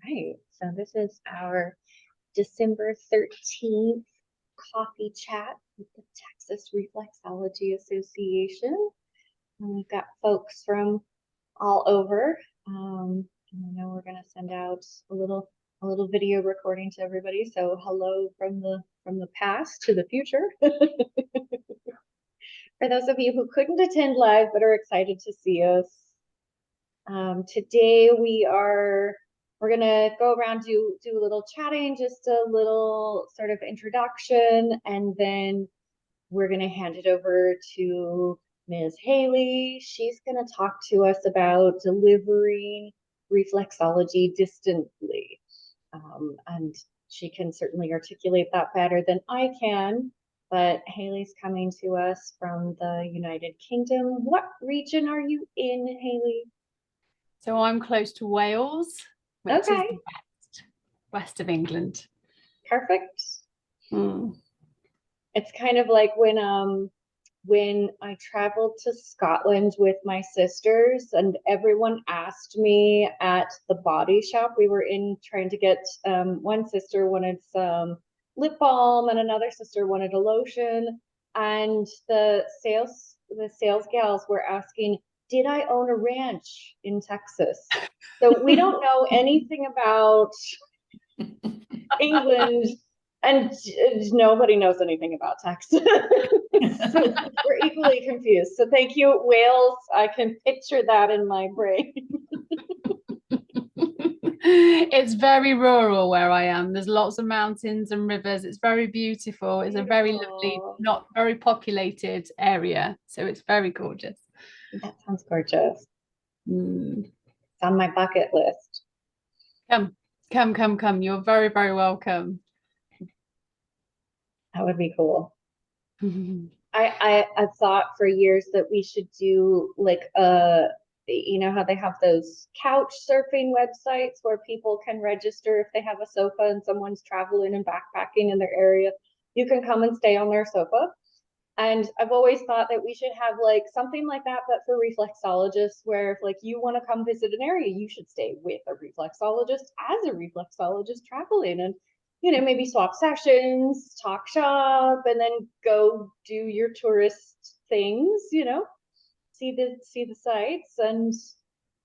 right. So this is our December 13th coffee chat with the Texas Reflexology Association. And we've got folks from all over. And I know we're going to send out a little video recording to everybody. So hello from the past to the future. For those of you who couldn't attend live but are excited to see us. Today we're gonna go around, do a little chatting, just a little sort of introduction, and then we're gonna hand it over to Ms. Hayley. She's gonna talk to us about delivering reflexology distantly. And she can certainly articulate that better than I can, but Hayley's coming to us from the United Kingdom. What region are you in, Hayley? So I'm close to Wales, which is the west of England. Perfect. It's kind of like when I traveled to Scotland with my sisters, and everyone asked me at the body shop. We were trying to get, one sister wanted some lip balm and another sister wanted a lotion, and the sales gals were asking, did I own a ranch in Texas? So we don't know anything about England, and nobody knows anything about Texas. So we're equally confused. So thank you, Wales. I can picture that in my brain. It's very rural where I am. There's lots of mountains and rivers. It's very beautiful. It's a very lovely, not very populated area. So it's very gorgeous. That sounds gorgeous. It's on my bucket list. Come. You're very, very welcome. That would be cool. I've thought for years that we should do like you know how they have those couch surfing websites where people can register if they have a sofa and someone's traveling and backpacking in their area. You can come and stay on their sofa. And I've always thought that we should have like something like that, but for reflexologists, where if like you want to come visit an area, you should stay with a reflexologist as a reflexologist traveling, and maybe swap sessions, talk shop, and then go do your tourist things, see the sights. And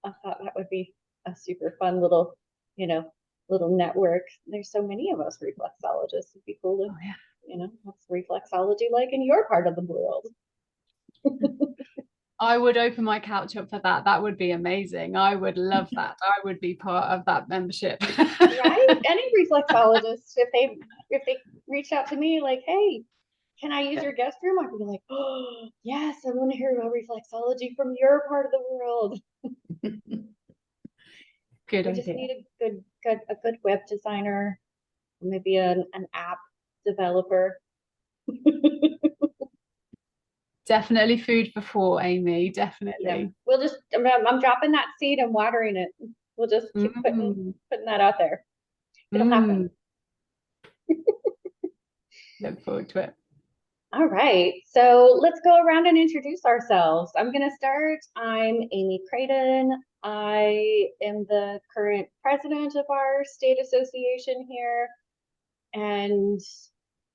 I thought that would be a super fun little network. There's so many of us reflexologists. It'd be cool to what's reflexology like in your part of the world? I would open my couch up for that. That would be amazing. I would love that. I would be part of that membership. Right? Any reflexologist, if they reach out to me like, hey, can I use your guest room? I would be like, oh yes, I want to hear about reflexology from your part of the world. Good we idea. Just need a good web designer, maybe an app developer. Definitely food for thought, Amy. Definitely. Yeah. We'll just I'm dropping that seed and watering it. We'll just keep putting that out there. It'll happen. Look forward to it. All right, so let's go around and introduce ourselves. I'm going to start. I'm Amy Creighton. I am the current president of our state association here, and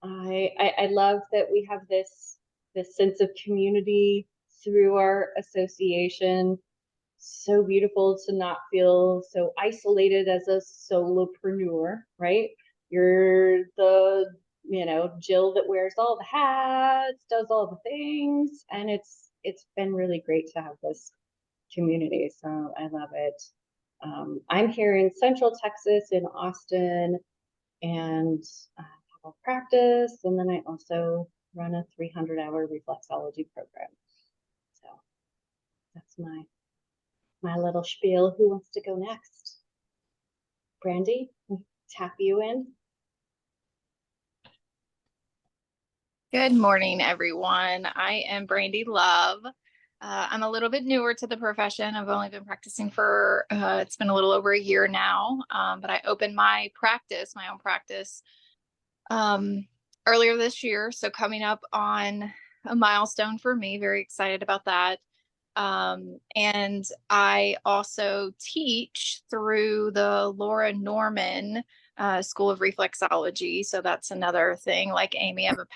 I love that we have this sense of community through our association. So beautiful to not feel so isolated as a solopreneur, right? You're the Jill that wears all the hats, does all the things, and it's been really great to have this community. So I love it. I'm here in Central Texas in Austin, and have a practice, and then I also run a 300-hour reflexology program. So that's my little spiel. Who wants to go next? Brandy, tap you in. Good morning, everyone. I am Brandy Love. I'm a little bit newer to the profession. I've only been practicing for, it's been a little over a year now, but I opened my own practice, earlier this year. So coming up on a milestone for me, very excited about that. And I also teach through the Laura Norman School of Reflexology. So that's another thing. Like Amy, I have a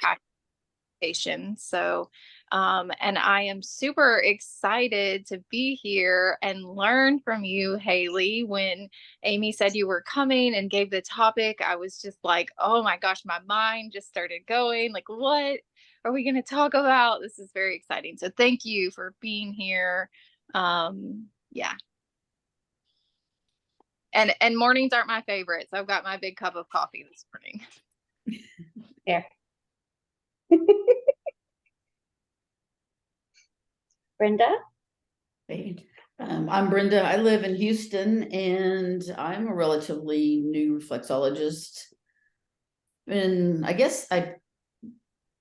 passion. So, and I am super excited to be here and learn from you, Hayley. When Amy said you were coming and gave the topic, I was just like, oh my gosh, my mind just started going. Like, what are we going to talk about? This is very exciting. So thank you for being here. Yeah. And mornings aren't my favorites. I've got my big cup of coffee this morning. Yeah. Brenda? Hey, I'm Brenda. I live in Houston and I'm a relatively new reflexologist. And I guess I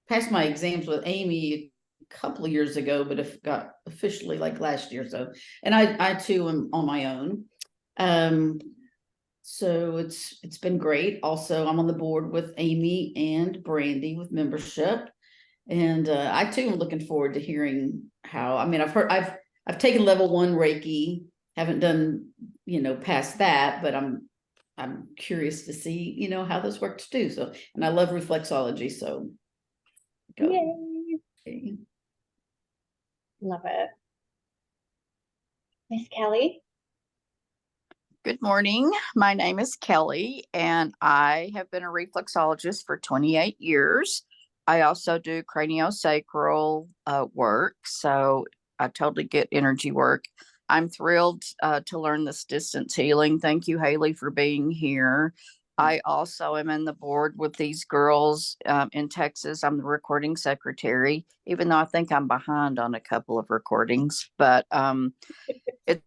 passed my exams with Amy a couple of years ago, but I got officially like last year. So, and I too am on my own. So it's been great. Also, I'm on the board with Amy and Brandy with membership. And I too am looking forward to hearing how, I mean, I've taken level 1 Reiki, haven't done, past that, but I'm curious to see, how this works too. So, and I love reflexology. So go. Yay. Okay. Love it. Miss Kelly? Good morning. My name is Kelly, and I have been a reflexologist for 28 years. I also do craniosacral work, so I totally get energy work. I'm thrilled to learn this distance healing. Thank you, Hayley, for being here. I also am in the board with these girls in Texas. I'm the recording secretary, even though I think I'm behind on a couple of recordings, but it's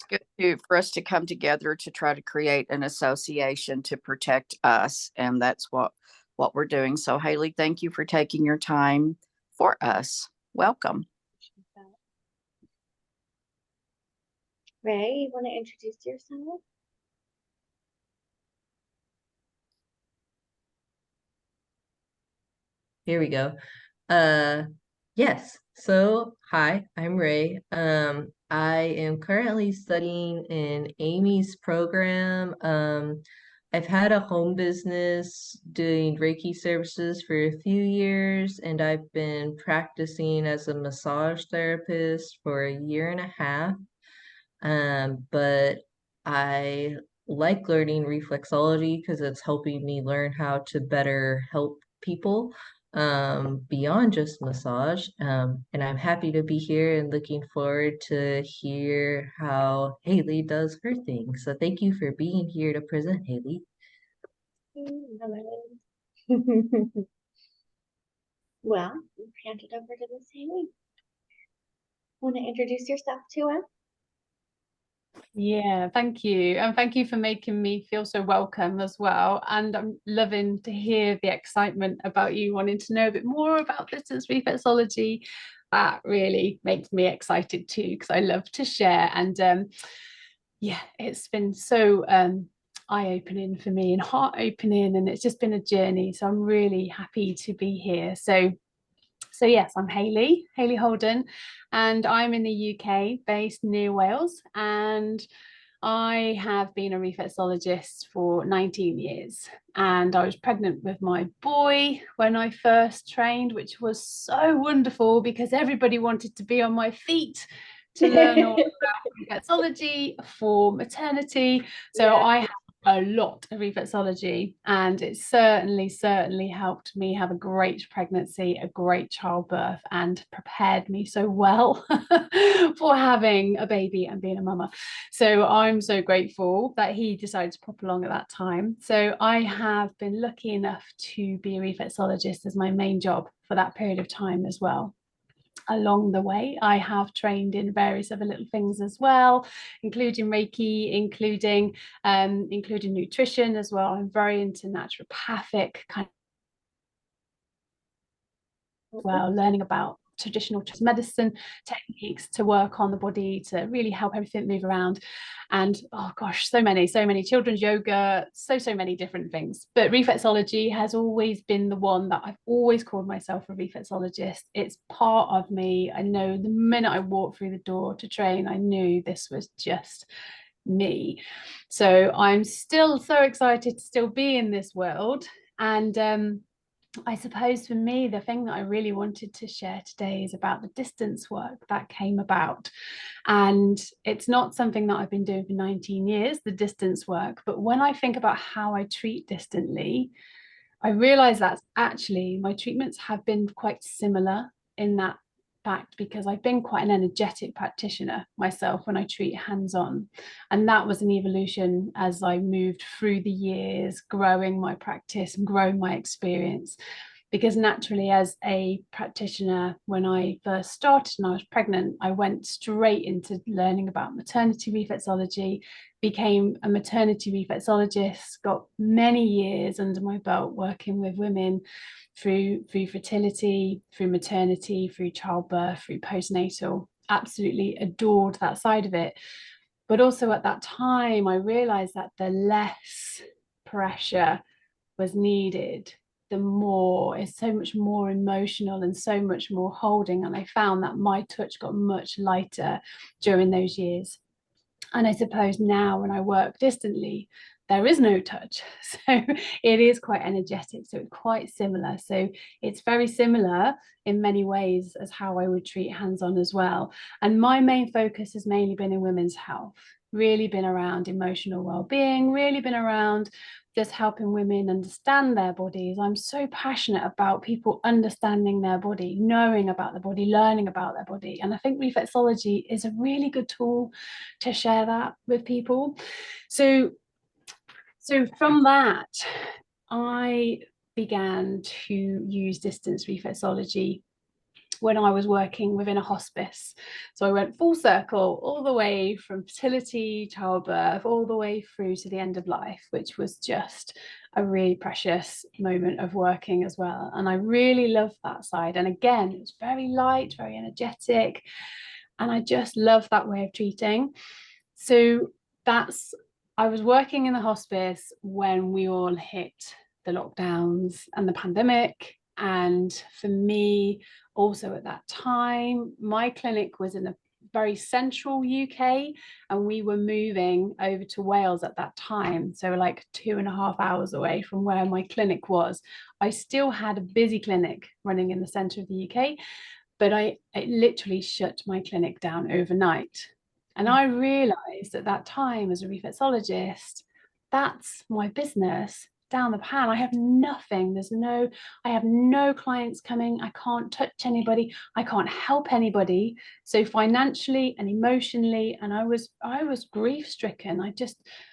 good for us to come together to try to create an association to protect us. And that's what we're doing. So Hayley, thank you for taking your time for us. Welcome. Ray, you want to introduce yourself? Here we go. Yes. So, hi, I'm Ray. I am currently studying in Amy's program. I've had a home business doing Reiki services for a few years, and I've been practicing as a massage therapist for a year and a half. But I like learning reflexology because it's helping me learn how to better help people beyond just massage. And I'm happy to be here and looking forward to hear how Hayley does her thing. So thank you for being here to present, Hayley. Well, we'll hand it over to Miss Hayley. Want to introduce yourself to us? Yeah, thank you. And thank you for making me feel so welcome as well. And I'm loving to hear the excitement about you wanting to know a bit more about distance reflexology. That really makes me excited too, because I love to share. And yeah, it's been so eye-opening for me and heart-opening, and it's just been a journey. So I'm really happy to be here. So yes, I'm Hayley Holden, and I'm in the UK, based near Wales, and I have been a reflexologist for 19 years. And I was pregnant with my boy when I first trained, which was so wonderful because everybody wanted to be on my feet to learn all about reflexology for maternity. So yeah. I have a lot of reflexology, and it certainly helped me have a great pregnancy, a great childbirth, and prepared me so well for having a baby and being a mama. So I'm so grateful that he decided to pop along at that time. So I have been lucky enough to be a reflexologist as my main job for that period of time as well. Along the way, I have trained in various other little things as well, including Reiki, including nutrition as well. I'm very into naturopathic kind of well, learning about traditional medicine techniques to work on the body to really help everything move around. And oh gosh, so many children's yoga, so many different things. But reflexology has always been the one that I've always called myself a reflexologist. It's part of me. I know the minute I walked through the door to train, I knew this was just me. So I'm still so excited to still be in this world. And I suppose for me, the thing that I really wanted to share today is about the distance work that came about. And it's not something that I've been doing for 19 years, the distance work. But when I think about how I treat distantly, I realize that actually my treatments have been quite similar in that fact, because I've been quite an energetic practitioner myself when I treat hands-on. And that was an evolution as I moved through the years, growing my practice and growing my experience. Because naturally, as a practitioner, when I first started and I was pregnant, I went straight into learning about maternity reflexology, became a maternity reflexologist, got many years under my belt working with women through fertility, through maternity, through childbirth, through postnatal. Absolutely adored that side of it. But also at that time, I realized that the less pressure was needed, the more, it's so much more emotional and so much more holding. And I found that my touch got much lighter during those years. And I suppose now when I work distantly, there is no touch. So it is quite energetic. So it's quite similar. So it's very similar in many ways as how I would treat hands-on as well. And my main focus has mainly been in women's health, really been around emotional well-being, really been around just helping women understand their bodies. I'm so passionate about people understanding their body, knowing about the body, learning about their body. And I think reflexology is a really good tool to share that with people. So from that, I began to use distance reflexology when I was working within a hospice. So I went full circle all the way from fertility, childbirth, all the way through to the end of life, which was just a really precious moment of working as well. And I really loved that side. And again, it was very light, very energetic. And I just love that way of treating. So I was working in the hospice when we all hit the lockdowns and the pandemic. And for me, also at that time, my clinic was in a very central UK, and we were moving over to Wales at that time. So like 2.5 hours away from where my clinic was. I still had a busy clinic running in the centre of the UK, but it literally shut my clinic down overnight. And I realized at that time as a reflexologist, that's my business down the pan. I have nothing. I have no clients coming. I can't touch anybody. I can't help anybody. So financially and emotionally, and I was grief stricken.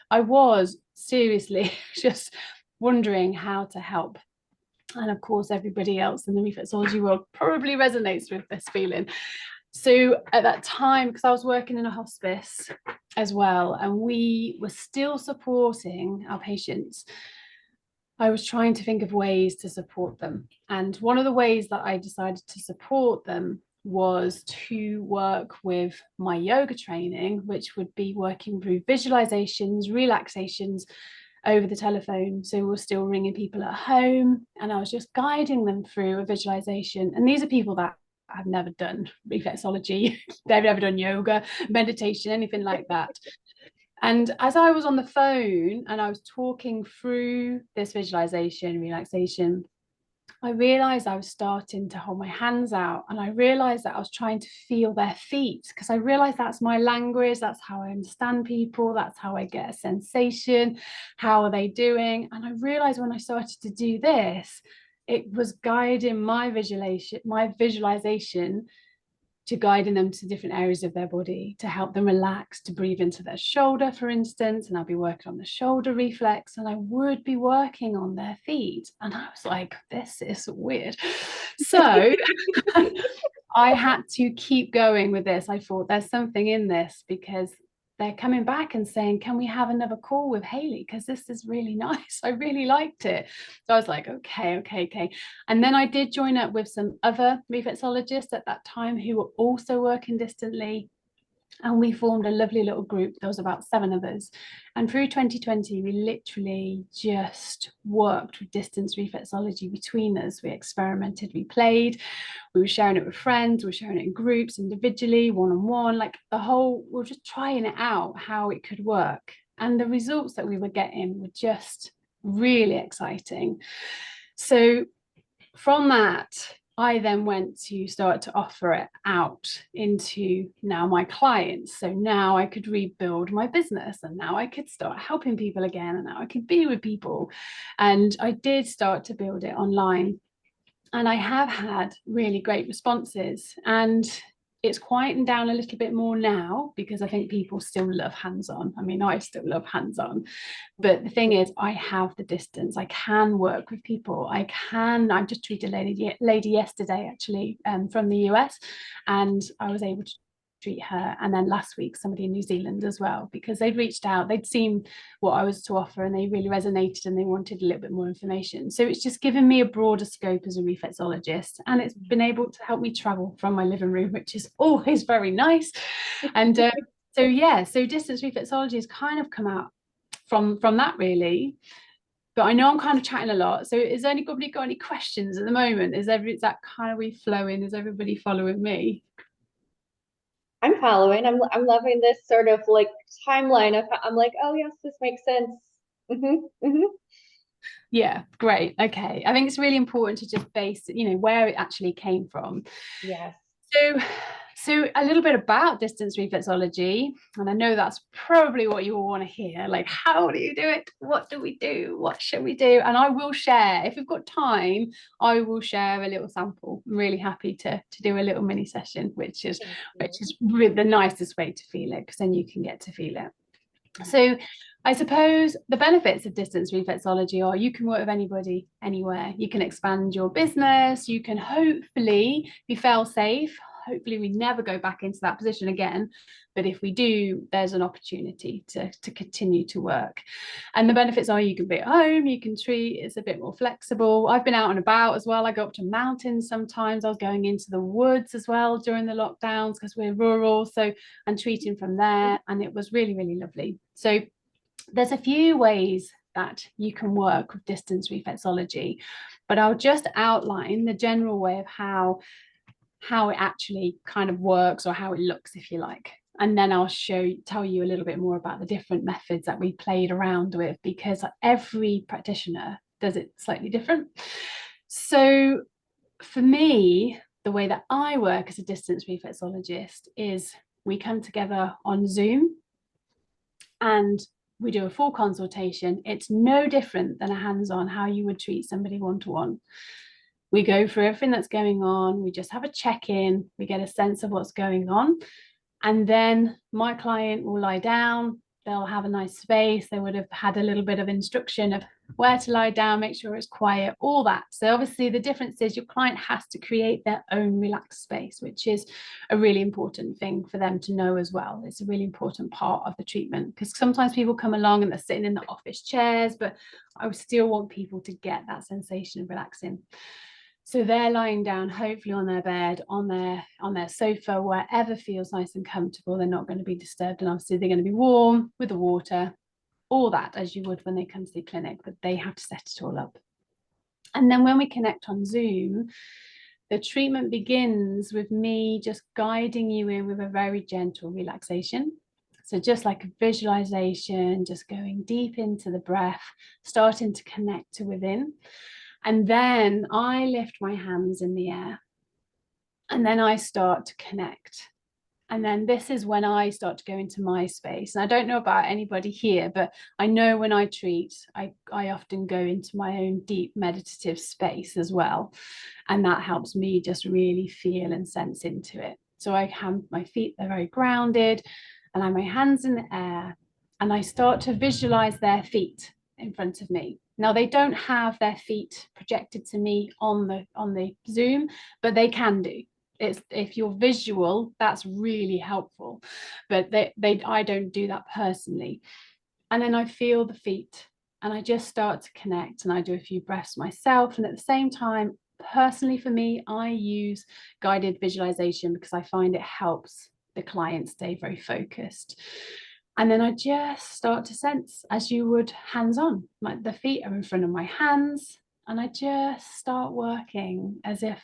I was seriously just wondering how to help. And of course, everybody else in the reflexology world probably resonates with this feeling. So at that time, because I was working in a hospice as well, and we were still supporting our patients, I was trying to think of ways to support them. And one of the ways that I decided to support them was to work with my yoga training, which would be working through visualizations, relaxations over the telephone. So we're still ringing people at home, and I was just guiding them through a visualization. And these are people that have never done reflexology, they've never done yoga, meditation, anything like that. And as I was on the phone and I was talking through this visualization, relaxation, I realized I was starting to hold my hands out, and I realized that I was trying to feel their feet, because I realized that's my language, that's how I understand people, that's how I get a sensation, how are they doing. And I realized when I started to do this, it was guiding my visualization to guiding them to different areas of their body to help them relax, to breathe into their shoulder, for instance, and I'll be working on the shoulder reflex, and I would be working on their feet. And I was like, this is weird. So I had to keep going with this. I thought there's something in this, because they're coming back and saying, can we have another call with Hayley? Because this is really nice. I really liked it. So I was like, okay. And then I did join up with some other reflexologists at that time who were also working distantly. And we formed a lovely little group. There was about 7 of us. And through 2020, we literally just worked with distance reflexology between us. We experimented, we played, we were sharing it with friends, we were sharing it in groups, individually, one-on-one, like the whole, we were just trying it out, how it could work. And the results that we were getting were just really exciting. So from that, I then went to start to offer it out into now my clients. So now I could rebuild my business, and now I could start helping people again, and now I could be with people. And I did start to build it online. And I have had really great responses. And it's quietened down a little bit more now because I think people still love hands-on. I mean, I still love hands-on. But the thing is, I have the distance. I can work with people. I just treated a lady yesterday, actually, from the US, and I was able to treat her. And then last week, somebody in New Zealand as well, because they'd reached out, they'd seen what I was to offer, and they really resonated, and they wanted a little bit more information. So it's just given me a broader scope as a reflexologist, and it's been able to help me travel from my living room, which is always very nice. And so distance reflexology has kind of come out from that, really. But I know I'm kind of chatting a lot, so is anybody got any questions at the moment? Is that kind of flowing? Is everybody following me? I'm following. I'm loving this sort of like timeline of, I'm like, oh yes, this makes sense. Yeah, great. Okay. I think it's really important to just base, where it actually came from. Yes. So a little bit about distance reflexology, and I know that's probably what you all want to hear, like, how do you do it? What do we do? What should we do? And I will share, if we've got time, I will share a little sample. I'm really happy to do a little mini session, which is really the nicest way to feel it, because then you can get to feel it. So I suppose the benefits of distance reflexology are you can work with anybody, anywhere. You can expand your business. You can hopefully be fail safe. Hopefully we never go back into that position again. But if we do, there's an opportunity to continue to work. And the benefits are you can be at home, you can treat, it's a bit more flexible. I've been out and about as well. I go up to mountains sometimes. I was going into the woods as well during the lockdowns because we're rural. So I'm treating from there, and it was really, really lovely. So there's a few ways that you can work with distance reflexology, but I'll just outline the general way of how it actually kind of works, or how it looks, if you like. And then I'll tell you a little bit more about the different methods that we played around with, because every practitioner does it slightly different. So for me, the way that I work as a distance reflexologist is we come together on Zoom and we do a full consultation. It's no different than a hands-on, how you would treat somebody one-to-one. We go through everything that's going on. We just have a check-in. We get a sense of what's going on. And then my client will lie down. They'll have a nice space. They would have had a little bit of instruction of where to lie down, make sure it's quiet, all that. So obviously the difference is your client has to create their own relaxed space, which is a really important thing for them to know as well. It's a really important part of the treatment, because sometimes people come along and they're sitting in the office chairs, but I still want people to get that sensation of relaxing. So they're lying down, hopefully on their bed, on their sofa, wherever feels nice and comfortable. They're not going to be disturbed, and obviously they're going to be warm with the water, all that as you would when they come to the clinic, but they have to set it all up. And then when we connect on Zoom, the treatment begins with me just guiding you in with a very gentle relaxation. So just like a visualization, just going deep into the breath, starting to connect to within. And then I lift my hands in the air, and then I start to connect. And then this is when I start to go into my space. And I don't know about anybody here, but I know when I treat, I often go into my own deep meditative space as well. And that helps me just really feel and sense into it. So I have my feet, they're very grounded, and I have my hands in the air, and I start to visualize their feet in front of me. Now they don't have their feet projected to me on the Zoom, but they can do. It's if you're visual, that's really helpful, but I don't do that personally. And then I feel the feet and I just start to connect, and I do a few breaths myself. And at the same time, personally for me, I use guided visualization because I find it helps the client stay very focused. And then I just start to sense, as you would hands-on, like the feet are in front of my hands, and I just start working as if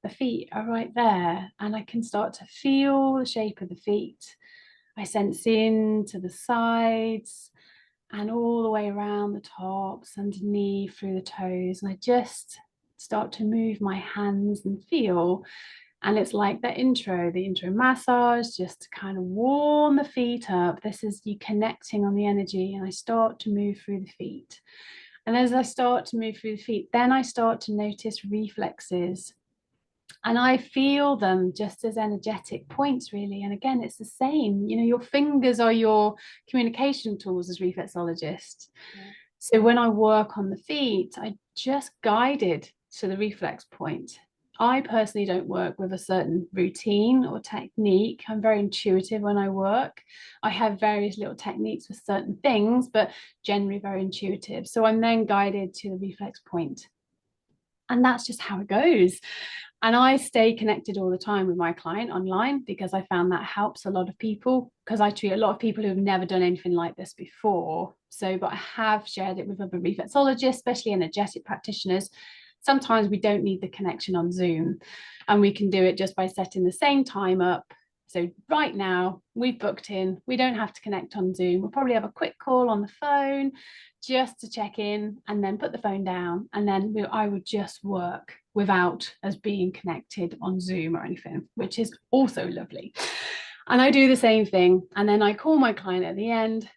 the feet are right there, and I can start to feel the shape of the feet. I sense into the sides and all the way around the tops, underneath, through the toes. And I just start to move my hands and feel. And it's like the intro massage, just to kind of warm the feet up. This is you connecting on the energy, and I start to move through the feet. And as I start to move through the feet, then I start to notice reflexes. And I feel them just as energetic points, really. And again, it's the same. You know, your fingers are your communication tools as reflexologists. Yeah. So when I work on the feet, I just guide it to the reflex point. I personally don't work with a certain routine or technique. I'm very intuitive when I work. I have various little techniques for certain things, but generally very intuitive. So I'm then guided to the reflex point. And that's just how it goes. And I stay connected all the time with my client online because I found that helps a lot of people, because I treat a lot of people who've never done anything like this before. So, but I have shared it with other reflexologists, especially energetic practitioners. Sometimes we don't need the connection on Zoom, and we can do it just by setting the same time up. So right now we've booked in, we don't have to connect on Zoom. We'll probably have a quick call on the phone just to check in, and then put the phone down, and then I would just work without us being connected on Zoom or anything, which is also lovely. And I do the same thing, and then I call my client at the end.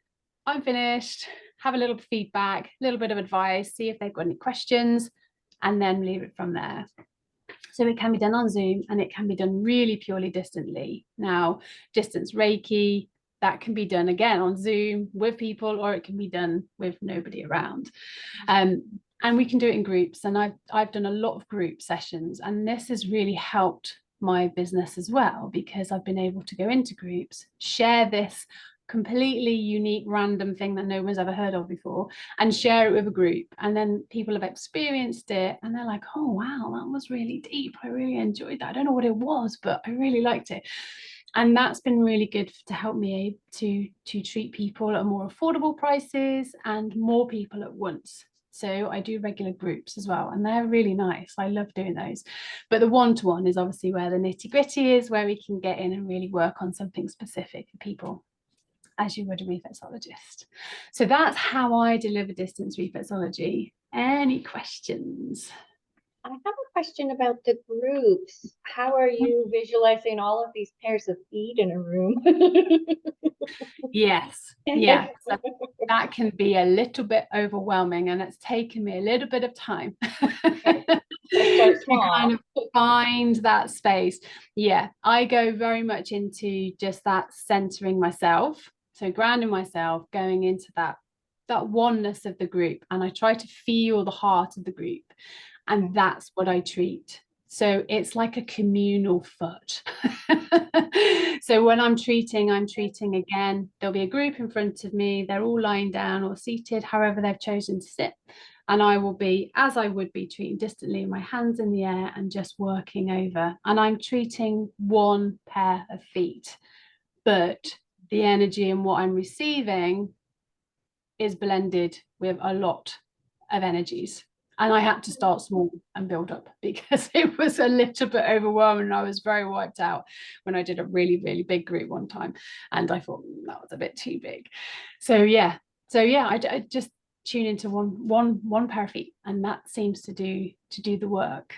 I'm finished, have a little feedback, a little bit of advice, see if they've got any questions, and then leave it from there. So it can be done on Zoom, and it can be done really purely distantly. Now, distance Reiki, that can be done again on Zoom with people, or it can be done with nobody around. And we can do it in groups. And I've done a lot of group sessions, and this has really helped my business as well, because I've been able to go into groups, share this completely unique random thing that no one's ever heard of before, and share it with a group, and then people have experienced it and they're like, oh wow, that was really deep, I really enjoyed that, I don't know what it was, but I really liked it. And that's been really good to help me to treat people at more affordable prices and more people at once. So I do regular groups as well, and they're really nice. I love doing those. But the one-to-one is obviously where the nitty-gritty is, where we can get in and really work on something specific for people, as you would a reflexologist. So that's how I deliver distance reflexology. Any questions? I have a question about the groups. How are you visualizing all of these pairs of feet in a room? Yes, yeah. So that can be a little bit overwhelming, and it's taken me a little bit of time Start small. to kind of find that space. Yeah, I go very much into just that centering myself. So grounding myself, going into that oneness of the group, and I try to feel the heart of the group, and that's what I treat. So it's like a communal foot. So when I'm treating again, there'll be a group in front of me, they're all lying down or seated, however they've chosen to sit. And I will be, as I would be, treating distantly, my hands in the air and just working over. And I'm treating one pair of feet, but the energy and what I'm receiving is blended with a lot of energies. And I had to start small and build up, because it was a little bit overwhelming. I was very wiped out when I did a really, really big group one time, and I thought that was a bit too big. So yeah, I just tune into one pair of feet, and that seems to do the work.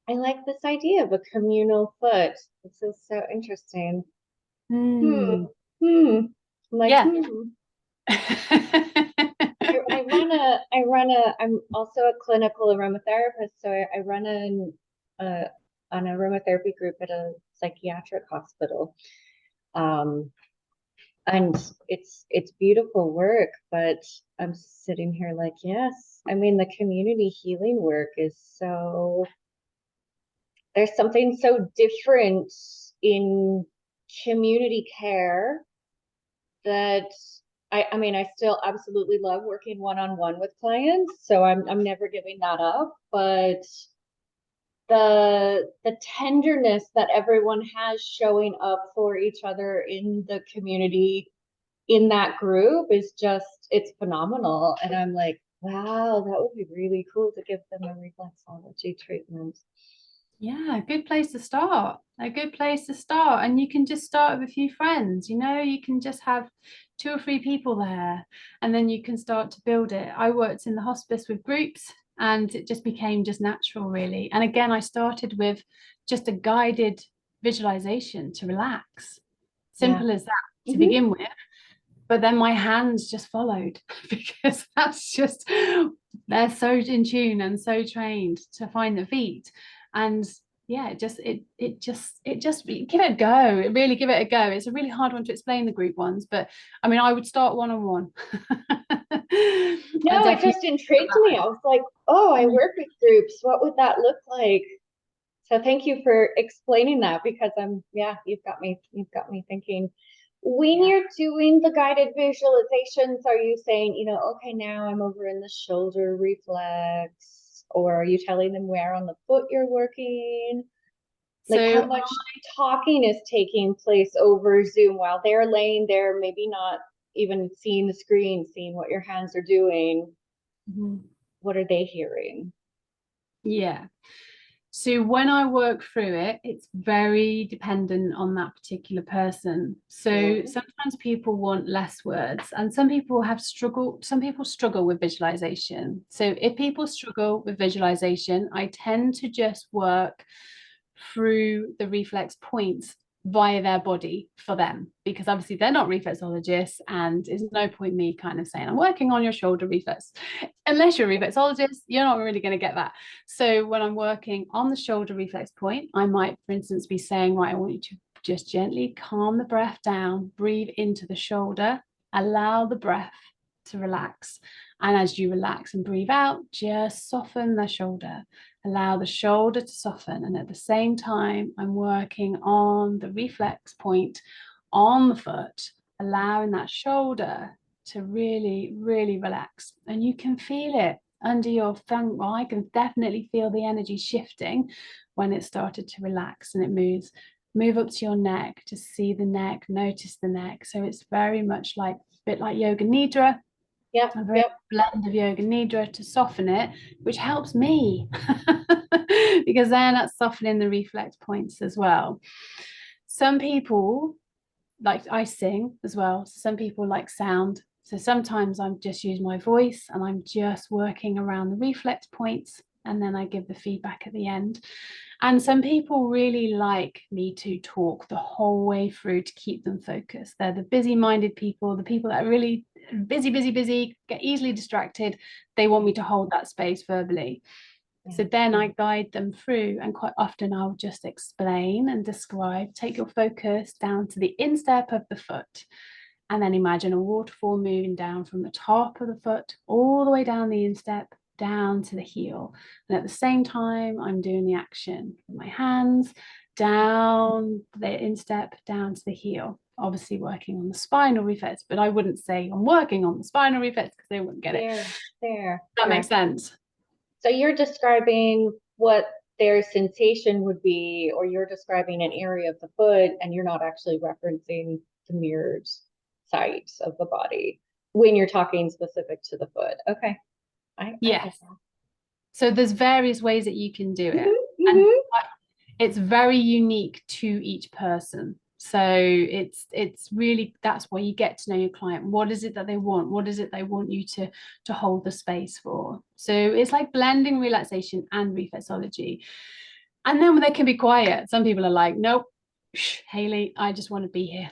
I like this idea of a communal foot. This is so interesting. I'm like, yeah. I'm also a clinical aromatherapist, so I run on a aromatherapy group at a psychiatric hospital. And it's beautiful work, but I'm sitting here like, yes, I mean, the community healing work is so there's something so different in community care that I mean, I still absolutely love working one-on-one with clients, so I'm never giving that up, but the tenderness that everyone has showing up for each other in the community in that group is just, it's phenomenal. And I'm like, wow, that would be really cool to give them a reflexology treatment. Yeah, a good place to start. A good place to start. And you can just start with a few friends, you know, you can just have 2 or 3 people there, and then you can start to build it. I worked in the hospice with groups, and it just became just natural, really. And again, I started with just a guided visualization to relax. Simple as that to begin with. But then my hands just followed because that's just, they're so in tune and so trained to find the feet. And yeah, it just give it a go. Really give it a go. It's a really hard one to explain, the group ones, but I mean, I would start one-on-one. No, it just intrigued me. I was like, oh, I work with groups. What would that look like? So thank you for explaining that, because you've got me thinking. When you're doing the guided visualizations, are you saying, okay, now I'm over in the shoulder reflex, or are you telling them where on the foot you're working? Like, So how much talking is taking place over Zoom while they're laying there, maybe not even seeing the screen, seeing what your hands are doing? What are they hearing? Yeah. So when I work through it, it's very dependent on that particular person. So sometimes people want less words, and some people struggle with visualization. So if people struggle with visualization, I tend to just work through the reflex points via their body for them, because obviously they're not reflexologists, and there's no point me kind of saying I'm working on your shoulder reflex. Unless you're a reflexologist, you're not really going to get that. So when I'm working on the shoulder reflex point, I might, for instance, be saying, right, I want you to just gently calm the breath down, breathe into the shoulder, allow the breath to relax. And as you relax and breathe out, just soften the shoulder, allow the shoulder to soften. And at the same time, I'm working on the reflex point on the foot, allowing that shoulder to really, really relax. And you can feel it under your thumb. Well, I can definitely feel the energy shifting when it started to relax, and it moves. Move up to your neck, just see the neck, notice the neck. So it's very much like a bit like yoga nidra. A very blend of yoga nidra to soften it, which helps me because then that's softening the reflex points as well. Some people, like, I sing as well, so some people like sound. So sometimes I'm just use my voice and I'm just working around the reflex points, and then I give the feedback at the end. And some people really like me to talk the whole way through to keep them focused. They're the busy-minded people, the people that are really busy, get easily distracted. They want me to hold that space verbally. So then I guide them through, and quite often I'll just explain and describe, take your focus down to the instep of the foot, and then imagine a waterfall moving down from the top of the foot all the way down the instep, down to the heel. And at the same time, I'm doing the action with my hands down the instep, down to the heel. Obviously working on the spinal reflex, but I wouldn't say I'm working on the spinal reflex because they wouldn't get it. That makes sense. So you're describing what their sensation would be, or you're describing an area of the foot, and you're not actually referencing the mirrored sides of the body when you're talking specific to the foot. Okay. Yes. So there's various ways that you can do it. And it's very unique to each person. So it's really, that's why you get to know your client. What is it that they want? What is it they want you to hold the space for? So it's like blending relaxation and reflexology. And then they can be quiet. Some people are like, nope, Hayley, I just want to be here.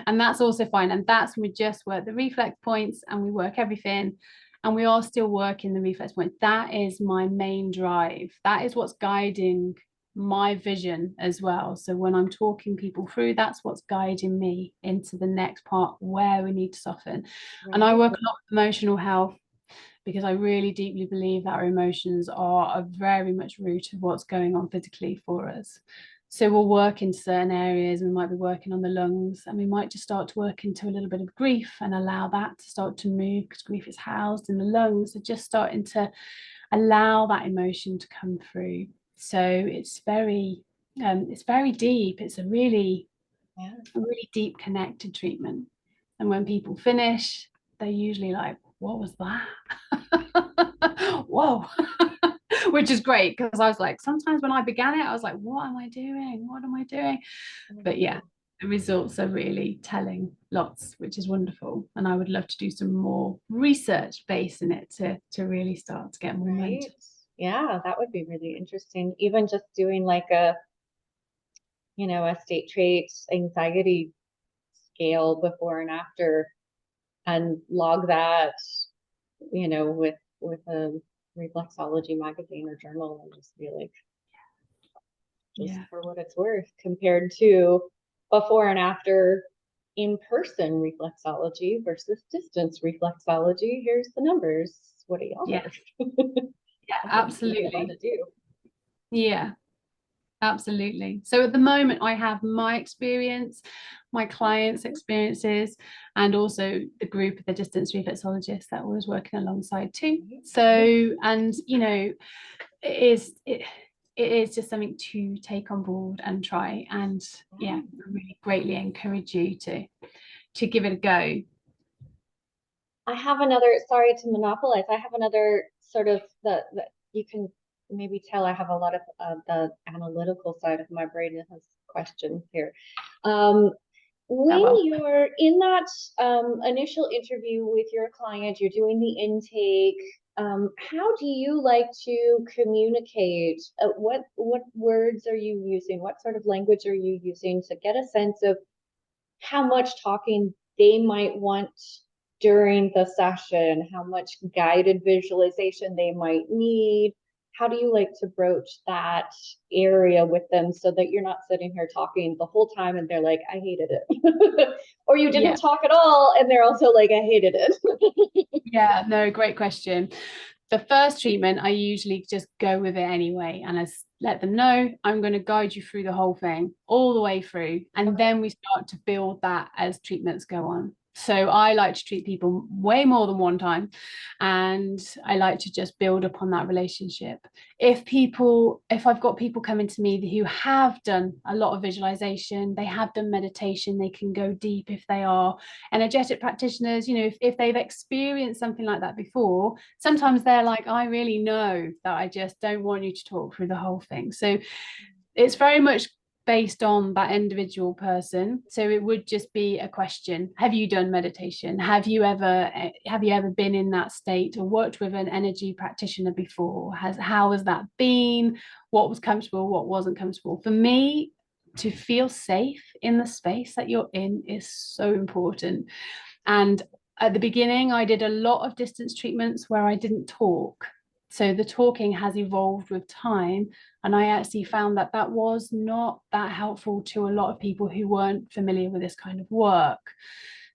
And that's also fine. And that's when we just work the reflex points and we work everything. And we are still working the reflex point. That is my main drive. That is what's guiding my vision as well. So when I'm talking people through, that's what's guiding me into the next part where we need to soften. And I work a lot with emotional health because I really deeply believe that our emotions are a very much root of what's going on physically for us. So we'll work in certain areas, we might be working on the lungs, and we might just start to work into a little bit of grief and allow that to start to move, because grief is housed in the lungs. So just starting to allow that emotion to come through. So it's very deep. It's a really deep connected treatment. And when people finish, they're usually like, what was that? Whoa. Which is great, because I was like, sometimes when I began it, I was like, what am I doing? What am I doing? But yeah, the results are really telling lots, which is wonderful. And I would love to do some more research based in it to really start to get more momentum. Yeah, that would be really interesting. Even just doing like a state trait anxiety scale before and after, and log that, with a reflexology magazine or journal, and just be like, for what it's worth, compared to before and after in-person reflexology versus distance reflexology. Here's the numbers. What do y'all think? Yeah, absolutely. To do. Yeah, absolutely. So at the moment, I have my experience, my clients' experiences, and also the group of the distance reflexologists that I was working alongside too. So, and it is just something to take on board and try. And yeah, I really greatly encourage you to give it a go. I have another, sorry to monopolize, I have another sort of that you can maybe tell I have a lot of the analytical side of my brain that has questions here. When you're in that initial interview with your client, you're doing the intake, how do you like to communicate? What words are you using? What sort of language are you using to get a sense of how much talking they might want during the session, how much guided visualization they might need? How do you like to broach that area with them so that you're not sitting here talking the whole time and they're like, I hated it. Or you didn't talk at all and they're also like, I hated it. Yeah, no, great question. The first treatment, I usually just go with it anyway, and I let them know I'm going to guide you through the whole thing, all the way through. And then we start to build that as treatments go on. So I like to treat people way more than one time, and I like to just build upon that relationship. If I've got people coming to me who have done a lot of visualization, they have done meditation, they can go deep. If they are energetic practitioners, if they've experienced something like that before, sometimes they're like, I really know that I just don't want you to talk through the whole thing. So it's very much based on that individual person. So it would just be a question: have you done meditation? Have you ever been in that state or worked with an energy practitioner before? How has that been? What was comfortable, what wasn't comfortable? For me, to feel safe in the space that you're in is so important. And at the beginning, I did a lot of distance treatments where I didn't talk. So the talking has evolved with time. And I actually found that that was not that helpful to a lot of people who weren't familiar with this kind of work.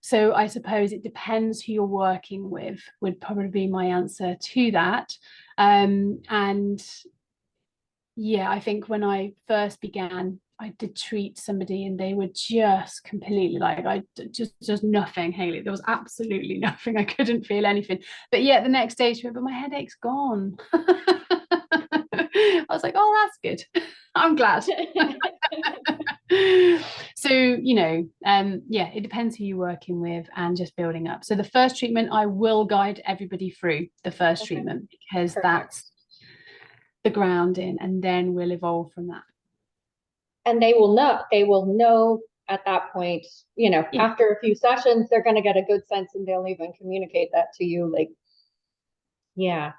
So I suppose it depends who you're working with, would probably be my answer to that. And yeah, I think when I first began, I did treat somebody and they were just completely like, just nothing, Hayley. There was absolutely nothing. I couldn't feel anything. But yeah, the next day she went, but my headache's gone. I was like, oh, that's good. I'm glad. So, yeah, it depends who you're working with and just building up. So the first treatment, I will guide everybody through the first treatment, because that's the grounding, and then we'll evolve from that. And they will know at that point, after a few sessions, they're going to get a good sense, and they'll even communicate that to you. Like, yeah,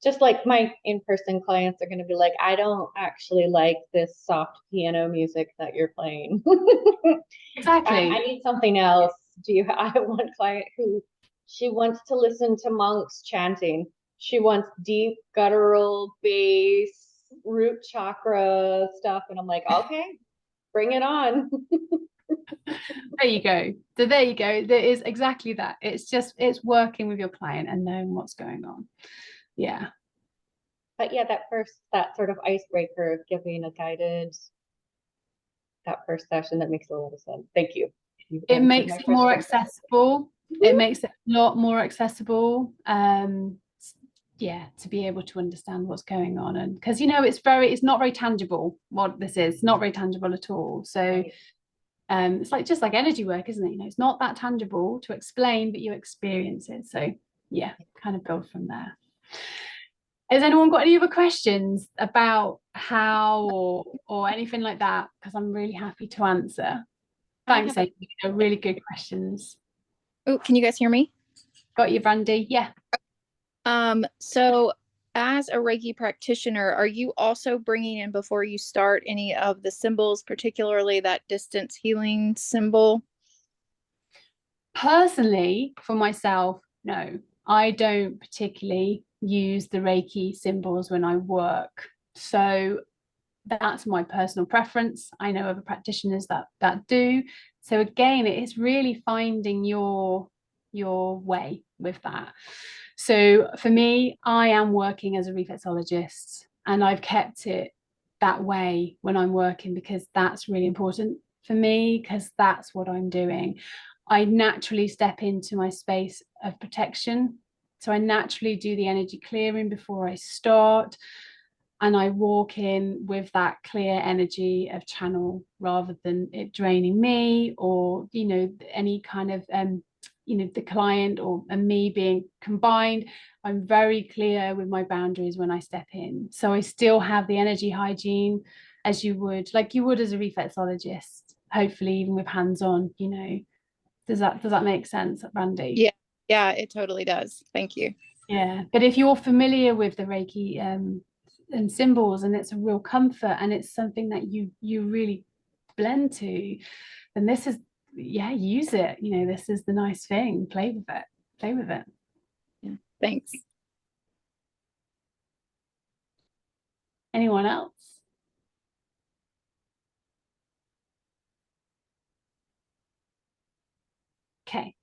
just like my in-person clients are going to be like, I don't actually like this soft piano music that you're playing. Exactly. I need something else. I have one client who, she wants to listen to monks chanting. She wants deep guttural bass, root chakra stuff. And I'm like, okay, bring it on. There you go. So there you go. There is exactly that. It's working with your client and knowing what's going on. Yeah. But yeah, that sort of icebreaker of giving a guided, that first session, that makes a lot of sense. Thank you. You've It answered makes my it first more one. accessible. It makes it a lot more accessible. Yeah, to be able to understand what's going on. And because it's not very tangible what this is, not very tangible at all. So Right. it's like just like energy work, isn't it? It's not that tangible to explain, but you experience it. So yeah, kind of build from there. Has anyone got any other questions about how or anything like that? Because I'm really happy to answer. Thanks, Amy. Really good questions. Oh, can you guys hear me? Got you, Brandy. Yeah. So as a Reiki practitioner, are you also bringing in before you start any of the symbols, particularly that distance healing symbol? Personally, for myself, no, I don't particularly use the Reiki symbols when I work. So that's my personal preference. I know other practitioners that do. So again, it is really finding your way with that. So for me, I am working as a reflexologist, and I've kept it that way when I'm working because that's really important for me, because that's what I'm doing. I naturally step into my space of protection. So I naturally do the energy clearing before I start. And I walk in with that clear energy of channel rather than it draining me or, any kind of, the client or me being combined. I'm very clear with my boundaries when I step in. So I still have the energy hygiene as you would as a reflexologist, hopefully even with hands-on, Does that make sense, Randy? Yeah, it totally does. Thank you. Yeah, but if you're familiar with the Reiki and symbols, and it's a real comfort, and it's something that you really blend to, then this is, use it. This is the nice thing. Play with it. Yeah, thanks. Anyone else? Okay.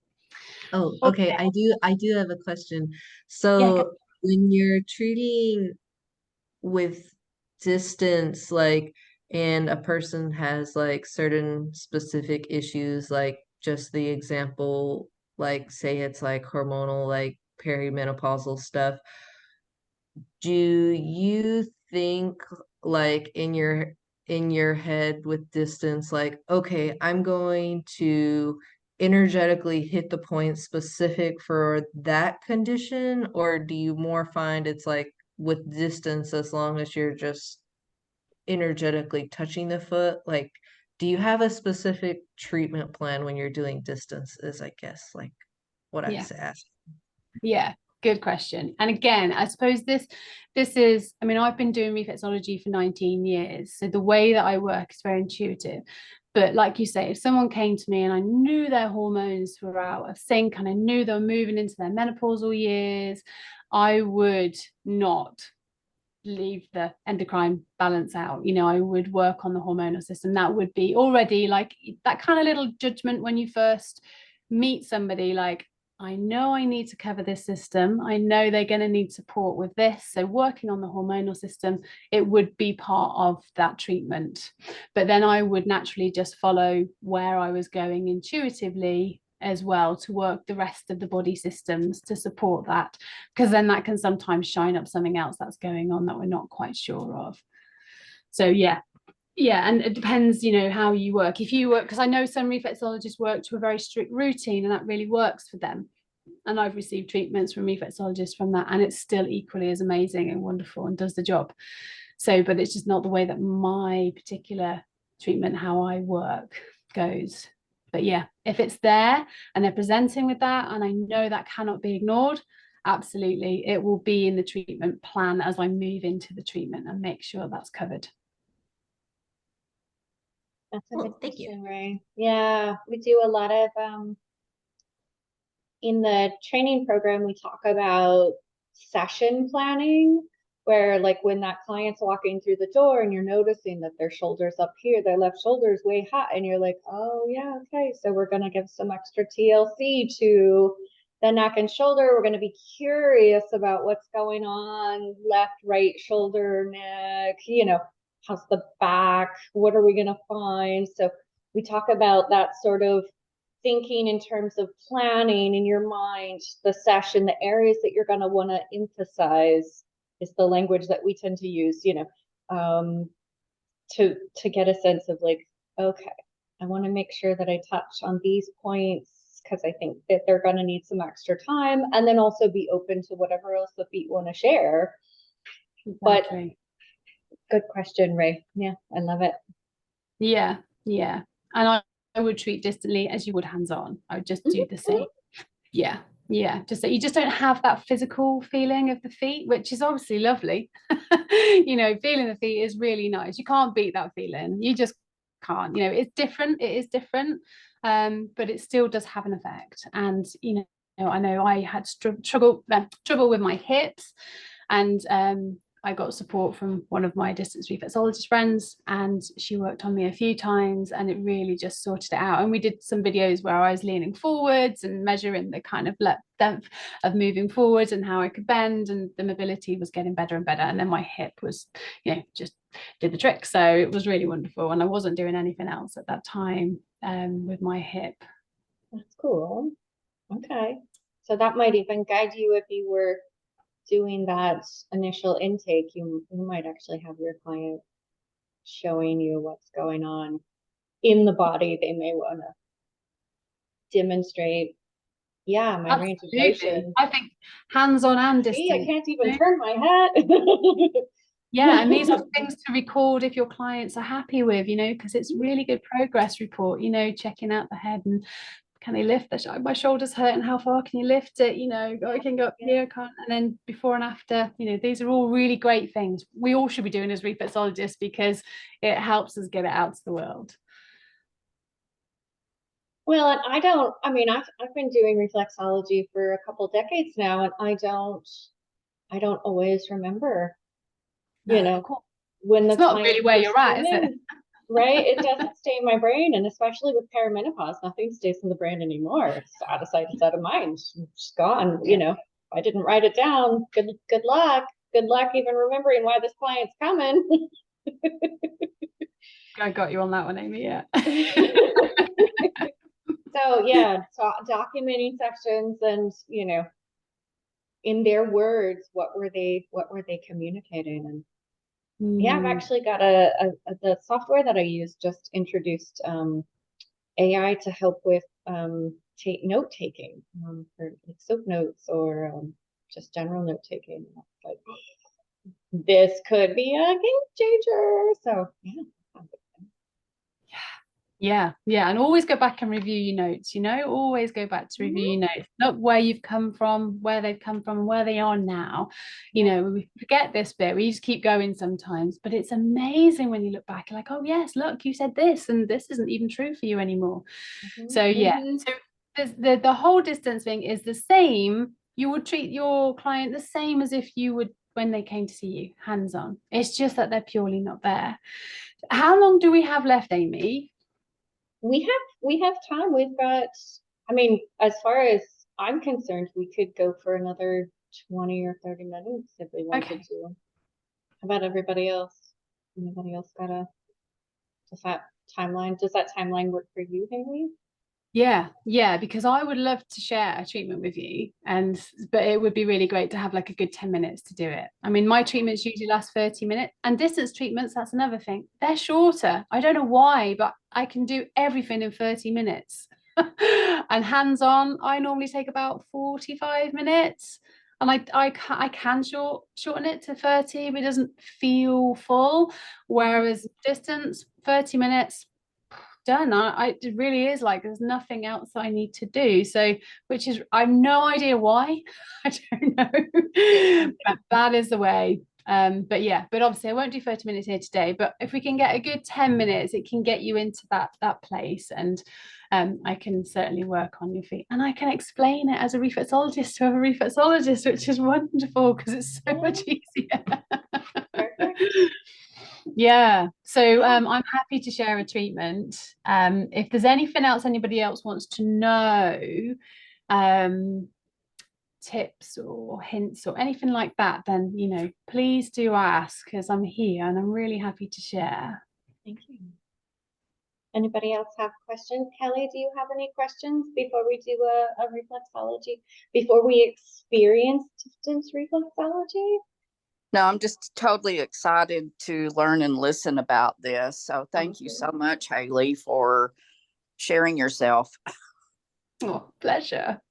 Oh, okay. I do have a question. So when you're treating with distance, like, and a person has like certain specific issues, like just the example, like say it's like hormonal, like perimenopausal stuff, do you think like in your head with distance, like, okay, I'm going to energetically hit the point specific for that condition, or do you more find it's like with distance, as long as you're just energetically touching the foot, like, do you have a specific treatment plan when you're doing distance, is I guess like what I was asking. Yeah, good question. And again, I suppose this is, I mean, I've been doing reflexology for 19 years. So the way that I work is very intuitive. But like you say, if someone came to me and I knew their hormones were out of sync and I knew they were moving into their menopausal years, I would not leave the endocrine balance out. I would work on the hormonal system. That would be already like that kind of little judgment when you first meet somebody, like, I know I need to cover this system. I know they're going to need support with this. So working on the hormonal system, it would be part of that treatment. But then I would naturally just follow where I was going intuitively as well to work the rest of the body systems to support that, because then that can sometimes shine up something else that's going on that we're not quite sure of. So yeah, and it depends, how you work. If you work, because I know some reflexologists work to a very strict routine and that really works for them, and I've received treatments from reflexologists from that, and it's still equally as amazing and wonderful and does the job. So, but it's just not the way that my particular treatment, how I work, goes. But yeah, if it's there and they're presenting with that, and I know that cannot be ignored, absolutely, it will be in the treatment plan as I move into the treatment and make sure that's covered. That's a Cool, good thank you. question, Ray. Yeah, we do a lot of in the training program, we talk about session planning, where like when that client's walking through the door and you're noticing that their shoulders up here, their left shoulder is way high, and you're like, oh yeah, okay, so we're going to give some extra TLC to the neck and shoulder. We're going to be curious about what's going on, left, right shoulder, neck, how's the back? What are we going to find? So we talk about that sort of thinking in terms of planning in your mind, the session, the areas that you're going to want to emphasize is the language that we tend to use, to get a sense of like, okay, I want to make sure that I touch on these points because I think that they're going to need some extra time, and then also be open to whatever else the feet want to share. Exactly. But good question, Ray. Yeah, I love it. Yeah, yeah. And I would treat distantly as you would hands-on. I would just do the same. Yeah, yeah. Just that you just don't have that physical feeling of the feet, which is obviously lovely. Feeling the feet is really nice. You can't beat that feeling. You just can't. It's different. It is different. But it still does have an effect. And I know I had trouble with my hips, and I got support from one of my distance reflexologist friends, and she worked on me a few times, and it really just sorted it out. And we did some videos where I was leaning forwards and measuring the kind of depth of moving forwards and how I could bend, and the mobility was getting better and better. And then my hip was, just did the trick. So it was really wonderful. And I wasn't doing anything else at that time with my hip. That's cool. Okay. So that might even guide you if you were doing that initial intake. You might actually have your client showing you what's going on in the body. They may want to demonstrate, my range of motion. I think hands-on and See, I distance. can't even turn my head. Yeah, and these are things to record if your clients are happy with, because it's really good progress report, checking out the head and can they lift my shoulders hurt and how far can you lift it? I can go up here, I can't. And then before and after, these are all really great things we all should be doing as reflexologists, because it helps us get it out to the world. Well, and I've been doing reflexology for a couple decades now, and I don't always remember, when it's the not really where you're at, is it? Right? It doesn't stay in my brain, and especially with perimenopause, nothing stays in the brain anymore. It's out of sight, it's out of mind. It's gone. I didn't write it down. Good luck. Good luck even remembering why this client's coming. I got you on that one, Amy. Yeah. So documenting sessions, and in their words, what were they communicating? And I've actually got the software that I use just introduced AI to help with note taking for like soap notes or just general note taking. Like, this could be a game changer. So Yeah, and always go back and review your notes, always go back to review your notes, not where you've come from, where they've come from, where they are now. We forget this bit, we just keep going sometimes, but it's amazing when you look back, like, oh yes, look, you said this and this isn't even true for you anymore. So the whole distance thing is the same. You would treat your client the same as if you would when they came to see you, hands-on. It's just that they're purely not there. How long do we have left, Amy? We have time. We've got, as far as I'm concerned, we could go for another 20 or 30 minutes if we wanted to. How about everybody else? Anybody else does that timeline work for you, Hayley? Yeah, because I would love to share a treatment with you, but it would be really great to have like a good 10 minutes to do it. My treatments usually last 30 minutes, and distance treatments, that's another thing, they're shorter. I don't know why, but I can do everything in 30 minutes. And hands-on, I normally take about 45 minutes, and I can shorten it to 30, but it doesn't feel full. Whereas distance, 30 minutes, done. It really is like there's nothing else I need to do. So, which is, I have no idea why. I don't know, but that is the way. But obviously I won't do 30 minutes here today, but if we can get a good 10 minutes, it can get you into that place, and I can certainly work on your feet, and I can explain it as a reflexologist to a reflexologist, which is wonderful because it's so much easier. Yeah, so I'm happy to share a treatment. If there's anything else anybody else wants to know, tips or hints or anything like that, then please do ask, because I'm here and I'm really happy to share. Thank you. Anybody else have questions? Kelly, do you have any questions before we do a reflexology, before we experience distance reflexology? No, I'm just totally excited to learn and listen about this. So thank you so much, Hayley, for sharing yourself. Oh, pleasure.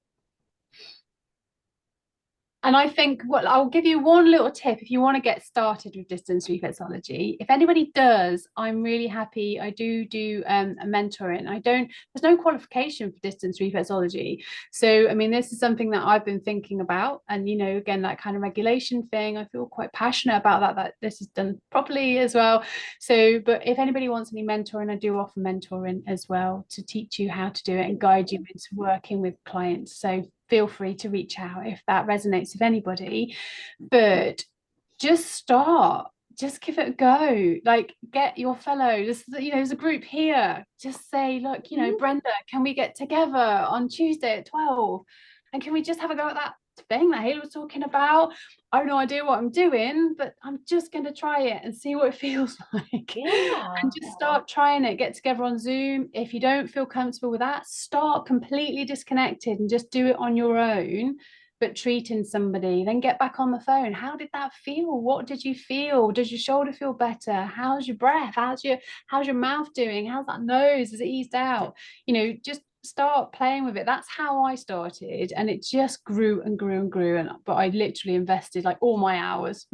And I think I'll give you one little tip if you want to get started with distance reflexology. If anybody does, I'm really happy. I do a mentoring. There's no qualification for distance reflexology. So, I mean, this is something that I've been thinking about. And, again, that kind of regulation thing, I feel quite passionate about that this is done properly as well. So, but if anybody wants any mentoring, I do offer mentoring as well to teach you how to do it and guide you into working with clients. So feel free to reach out if that resonates with anybody, but just start, just give it a go. Like, get your fellow, there's a group here, just say, look, Brenda, can we get together on Tuesday at 12 and can we just have a go at that thing that Hayley was talking about? I have no idea what I'm doing, but I'm just going to try it and see what it feels like. And just start trying it. Get together on Zoom. If you don't feel comfortable with that, start completely disconnected and just do it on your own, but treating somebody. Then get back on the phone. How did that feel? What did you feel? Does your shoulder feel better? How's your breath? How's your mouth doing? How's that nose? Is it eased out? Just start playing with it. That's how I started, and it just grew and grew and grew. But I literally invested like all my hours.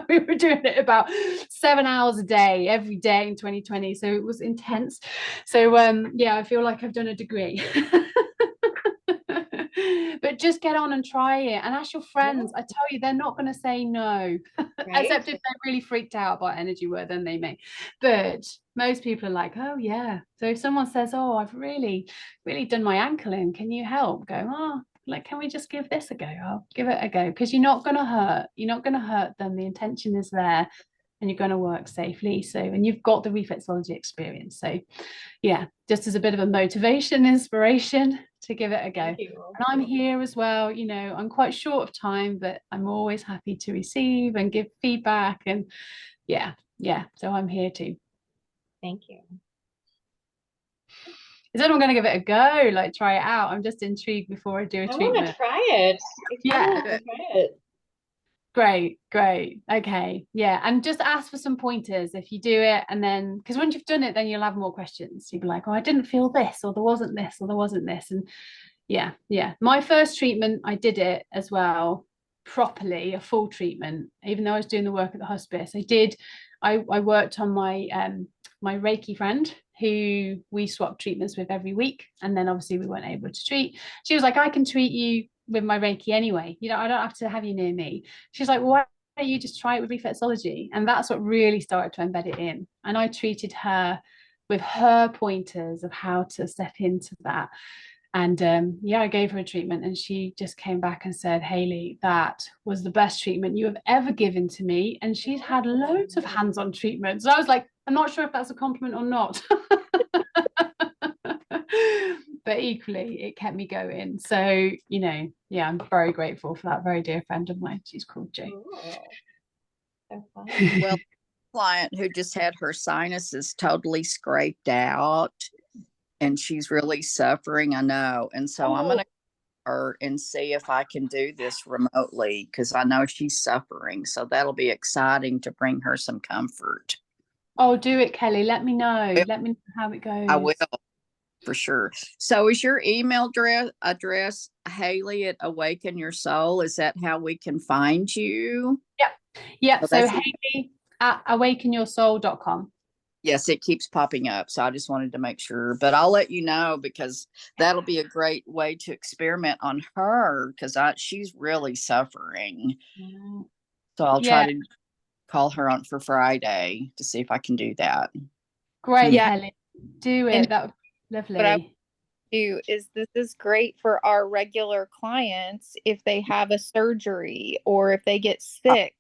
We were doing it about 7 hours a day every day in 2020, so it was intense. So yeah, I feel like I've done a degree. But just get on and try it and ask your friends. I tell you, they're not going to say no. Right? Except if they're really freaked out about energy work, then they may. But most people are like, oh yeah. So if someone says, oh, I've really done my ankle in, can you help? Go, oh, like, can we just give this a go? I'll give it a go, because you're not going to hurt them. The intention is there and you're going to work safely. So, and you've got the reflexology experience. So yeah, just as a bit of a motivation, inspiration to give it a go. And I'm here as well. I'm quite short of time, but I'm always happy to receive and give feedback. And yeah, so I'm here too. Thank you. Is anyone going to give it a go? Like, try it out? I'm just intrigued before I do a treatment. I want to try it. Yeah. Try it. Great. Okay. Yeah. And just ask for some pointers if you do it. And then, because once you've done it, then you'll have more questions. You'll be like, oh, I didn't feel this, or there wasn't this, or there wasn't this. And yeah. My first treatment, I did it as well properly, a full treatment, even though I was doing the work at the hospice. I worked on my Reiki friend, who we swapped treatments with every week. And then obviously we weren't able to treat. She was like, I can treat you with my Reiki anyway. I don't have to have you near me. She's like, well, why don't you just try it with reflexology? And that's what really started to embed it in. And I treated her with her pointers of how to step into that. And I gave her a treatment, and she just came back and said, Hayley, that was the best treatment you have ever given to me. And she's had loads of hands-on treatments. So I was like, I'm not sure if that's a compliment or not. But equally, it kept me going. So, I'm very grateful for that very dear friend of mine. She's called Jane. So fun. Well, client who just had her sinuses totally scraped out, and she's really suffering, I know. And so I'm going to her and see if I can do this remotely, because I know she's suffering. So that'll be exciting to bring her some comfort. Oh, do it, Kelly. Let me know. Let me know how it goes. I will, for sure. So is your email address Hayley at Awaken Your Soul? Is that how we can find you? Yep. So Hayley at awakenyoursoul.com. Yes, it keeps popping up. So I just wanted to make sure, but I'll let you know, because that'll be a great way to experiment on her, because she's really suffering. So I'll try to call her on for Friday to see if I can do that. Great, Kelly. Do it. That would be lovely. What I do is, this is great for our regular clients if they have a surgery or if they get sick.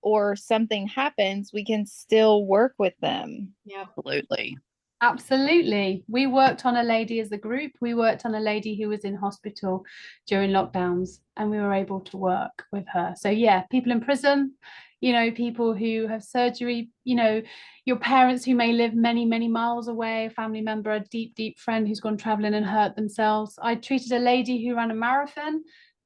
or something happens, we can still work with them. Yeah. Absolutely. Absolutely. We worked on a lady as a group. We worked on a lady who was in hospital during lockdowns, and we were able to work with her. So yeah, people in prison, you know, people who have surgery, you know, your parents who may live many, many miles away, a family member, a deep, deep friend who's gone traveling and hurt themselves. I treated a lady who ran a marathon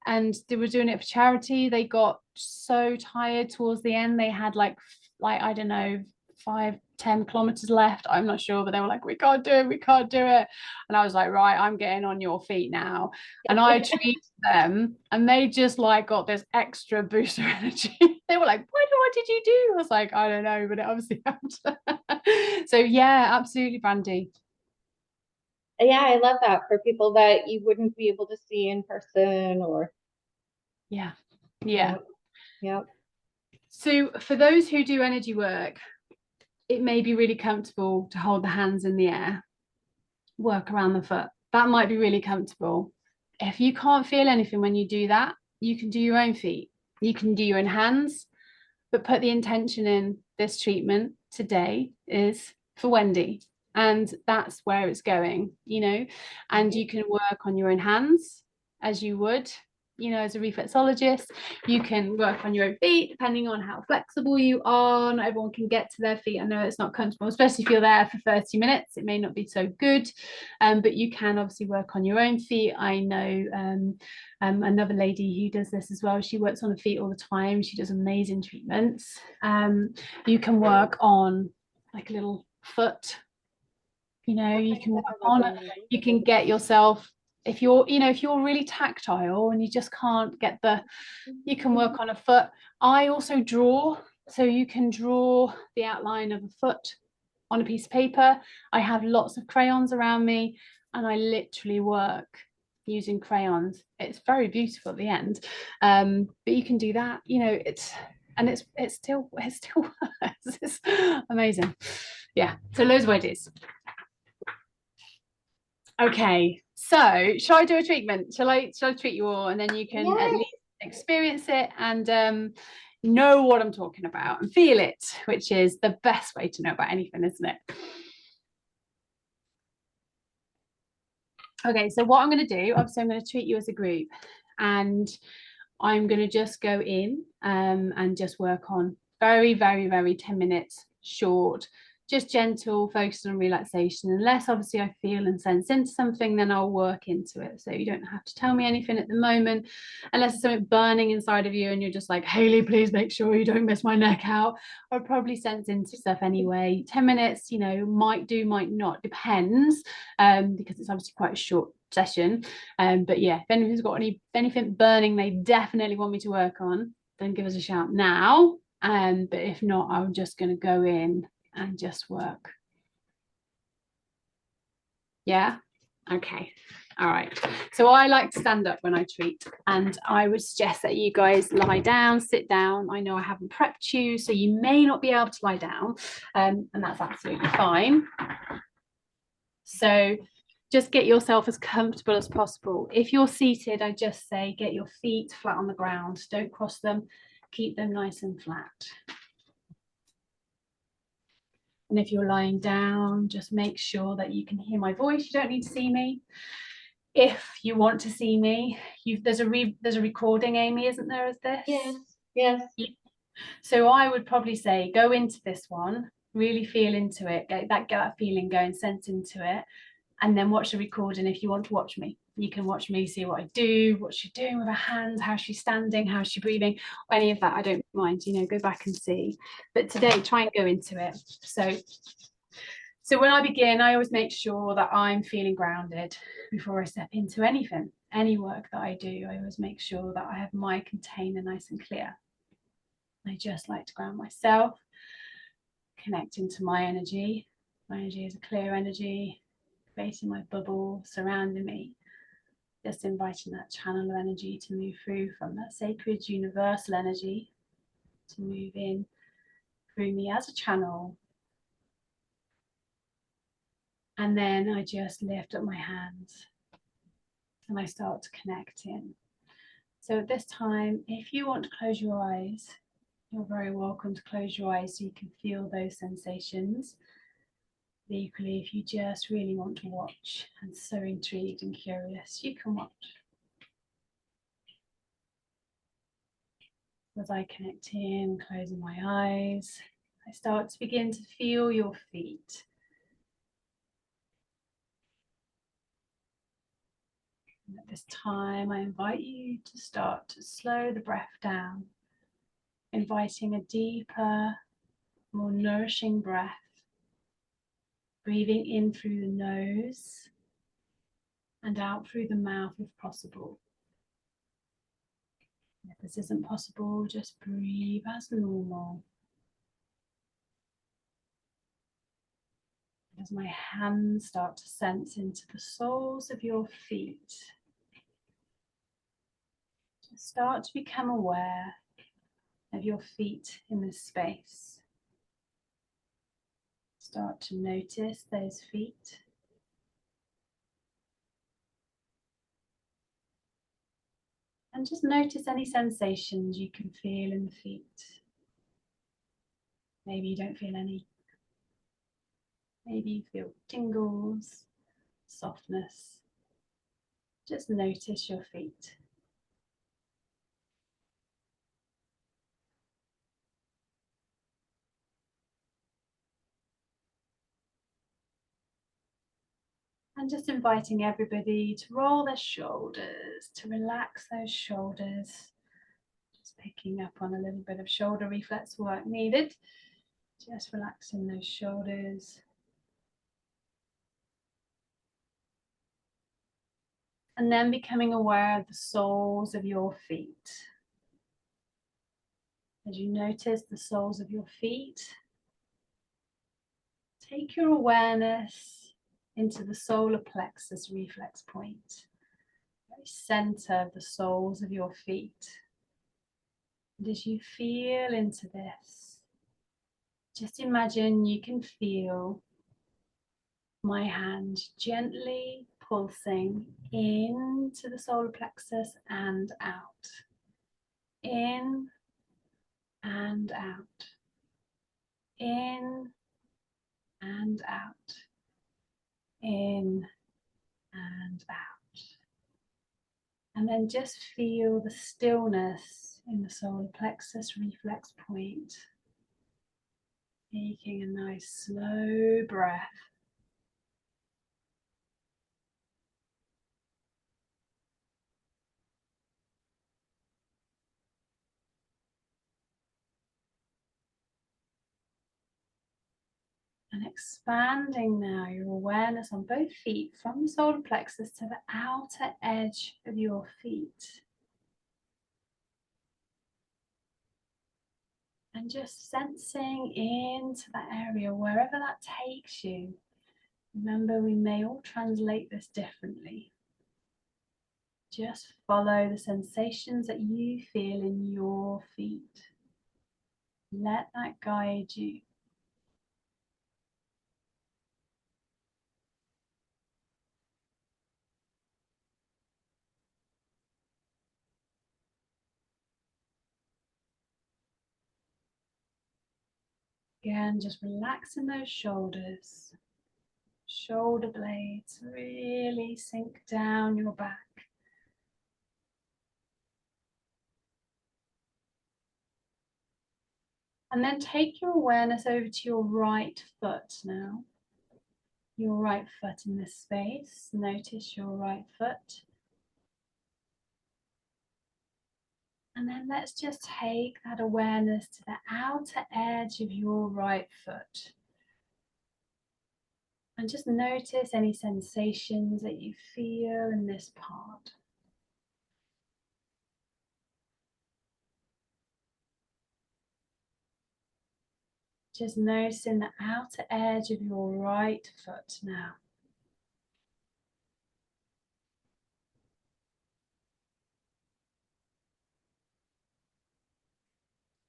and they were doing it for charity. They got so tired towards the end. They had like I don't know, 5-10 kilometers left, I'm not sure, but they were like, we can't do it, we can't do it. And I was like, right, I'm getting on your feet now. And I treated them and they just like got this extra booster energy. They were like, what did you do? I was like, I don't know, but it obviously helped. So yeah, absolutely, Brandy. Yeah, I love that for people that you wouldn't be able to see in person or. Yeah. Yep. So for those who do energy work, it may be really comfortable to hold the hands in the air, work around the foot. That might be really comfortable. If you can't feel anything when you do that, you can do your own feet. You can do your own hands, but put the intention in this treatment today is for Wendy. And that's where it's going, you know, and you can work on your own hands as you would, you know, as a reflexologist. You can work on your own feet depending on how flexible you are. Not everyone can get to their feet. I know it's not comfortable, especially if you're there for 30 minutes. It may not be so good, but you can obviously work on your own feet. I know another lady who does this as well. She works on her feet all the time. She does amazing treatments. You can work on like a little foot, you know, you can work on it. You can get yourself, if you're, you know, if you're really tactile and you just can't get you can work on a foot. I also draw, so you can draw the outline of a foot on a piece of paper. I have lots of crayons around me and I literally work using crayons. It's very beautiful at the end, but you can do that, you know, it still works. It's amazing. Yeah, so loads of ideas. Okay, so shall I do a treatment? Shall I treat you all, and then you can at least experience it and know what I'm talking about and feel it, which is the best way to know about anything, isn't it? Okay, so what I'm going to do, obviously I'm going to treat you as a group, and I'm going to just go in and just work on very, very, very 10 minutes short, just gentle, focused on relaxation. Unless obviously I feel and sense into something, then I'll work into it. So you don't have to tell me anything at the moment, unless there's something burning inside of you and you're just like, Hayley, please make sure you don't miss my neck out. I'll probably sense into stuff anyway. 10 minutes, you know, might do, might not, depends, because it's obviously quite a short session. But yeah, if anyone's got anything burning they definitely want me to work on, then give us a shout now. But if not, I'm just going to go in and just work. Yeah. Okay. All right. So I like to stand up when I treat, and I would suggest that you guys lie down, sit down. I know I haven't prepped you, so you may not be able to lie down, and that's absolutely fine. So just get yourself as comfortable as possible. If you're seated, I just say get your feet flat on the ground. Don't cross them. Keep them nice and flat. And if you're lying down, just make sure that you can hear my voice. You don't need to see me. If you want to see me, there's a recording, Amy, isn't there, of this? Yes. So I would probably say go into this one, really feel into it, get that feeling going, sense into it, and then watch the recording. If you want to watch me, you can watch me, see what I do, what she's doing with her hands, how she's standing, how she's breathing, any of that. I don't mind, you know, go back and see. But today, try and go into it. So when I begin, I always make sure that I'm feeling grounded before I step into anything, any work that I do. I always make sure that I have my container nice and clear. I just like to ground myself, connect into my energy. My energy is a clear energy, creating my bubble surrounding me, just inviting that channel of energy to move through from that sacred universal energy to move in through me as a channel. And then I just lift up my hands and I start to connect in. So at this time, if you want to close your eyes, You're very welcome to close your eyes so you can feel those sensations. Equally, if you just really want to watch and so intrigued and curious, you can watch. As I connect in, closing my eyes, I start to begin to feel your feet. And at this time, I invite you to start to slow the breath down, inviting a deeper, more nourishing breath, breathing in through the nose and out through the mouth if possible. If this isn't possible, just breathe as normal. As my hands start to sense into the soles of your feet, just start to become aware of your feet in this space. Start to notice those feet. And just notice any sensations you can feel in the feet. Maybe you don't feel any. Maybe you feel tingles, softness. Just notice your feet. And just inviting everybody to roll their shoulders, to relax those shoulders. Just picking up on a little bit of shoulder reflex work needed. Just relaxing those shoulders. And then becoming aware of the soles of your feet. As you notice the soles of your feet, take your awareness into the solar plexus reflex point, very center of the soles of your feet. And as you feel into this, just imagine you can feel my hand gently pulsing into the solar plexus and out. In and out. In and out. In and out. And then just feel the stillness in the solar plexus reflex point. Taking a nice slow breath. And expanding now your awareness on both feet from the solar plexus to the outer edge of your feet. And just sensing into that area, wherever that takes you. Remember, we may all translate this differently. Just follow the sensations that you feel in your feet. Let that guide you. Again, just relaxing those shoulders. Shoulder blades really sink down your back. And then take your awareness over to your right foot now. Your right foot in this space. Notice your right foot. And then let's just take that awareness to the outer edge of your right foot. And just notice any sensations that you feel in this part. Just noticing the outer edge of your right foot now.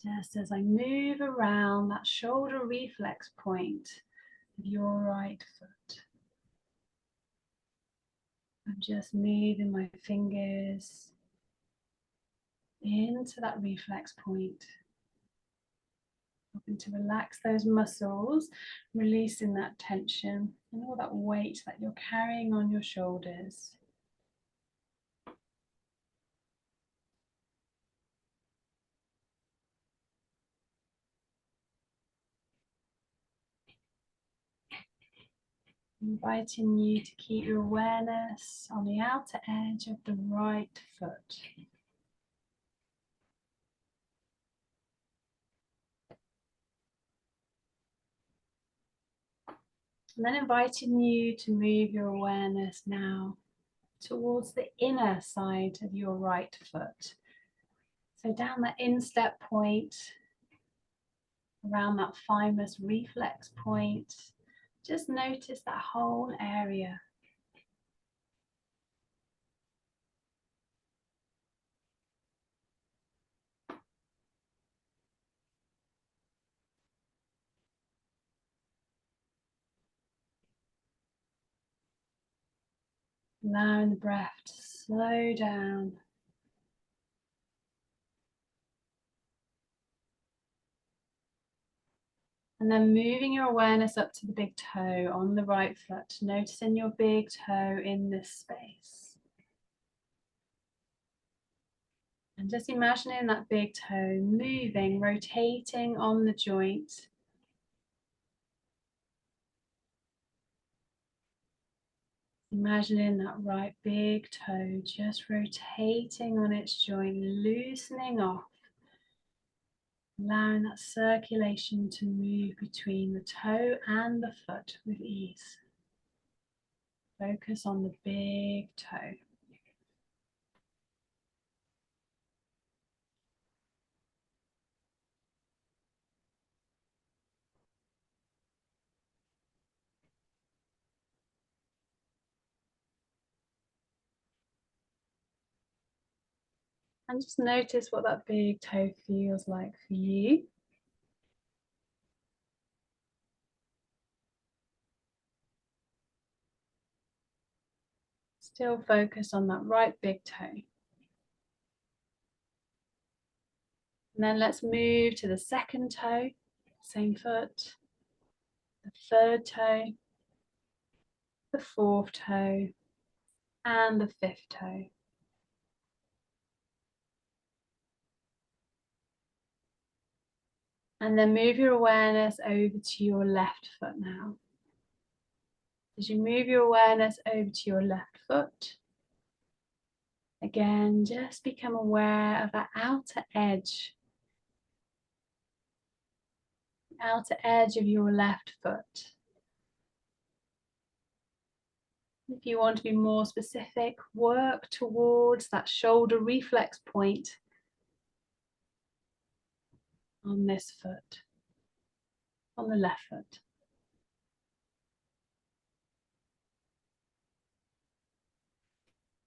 Just as I move around that shoulder reflex point of your right foot. I'm just moving my fingers into that reflex point. And to relax those muscles, releasing that tension and all that weight that you're carrying on your shoulders. Inviting you to keep your awareness on the outer edge of the right foot. And then inviting you to move your awareness now towards the inner side of your right foot. So down that instep point, around that thymus reflex point, just notice that whole area. Allowing the breath to slow down. And then moving your awareness up to the big toe on the right foot, noticing your big toe in this space. And just imagining that big toe moving, rotating on the joint. Imagining that right big toe just rotating on its joint, loosening off. Allowing that circulation to move between the toe and the foot with ease. Focus on the big toe. And just notice what that big toe feels like for you. Still focus on that right big toe. And then let's move to the second toe, same foot, the third toe, the fourth toe, and the fifth toe. And then move your awareness over to your left foot now. As you move your awareness over to your left foot, again, just become aware of that outer edge of your left foot. If you want to be more specific, work towards that shoulder reflex point on this foot, on the left foot.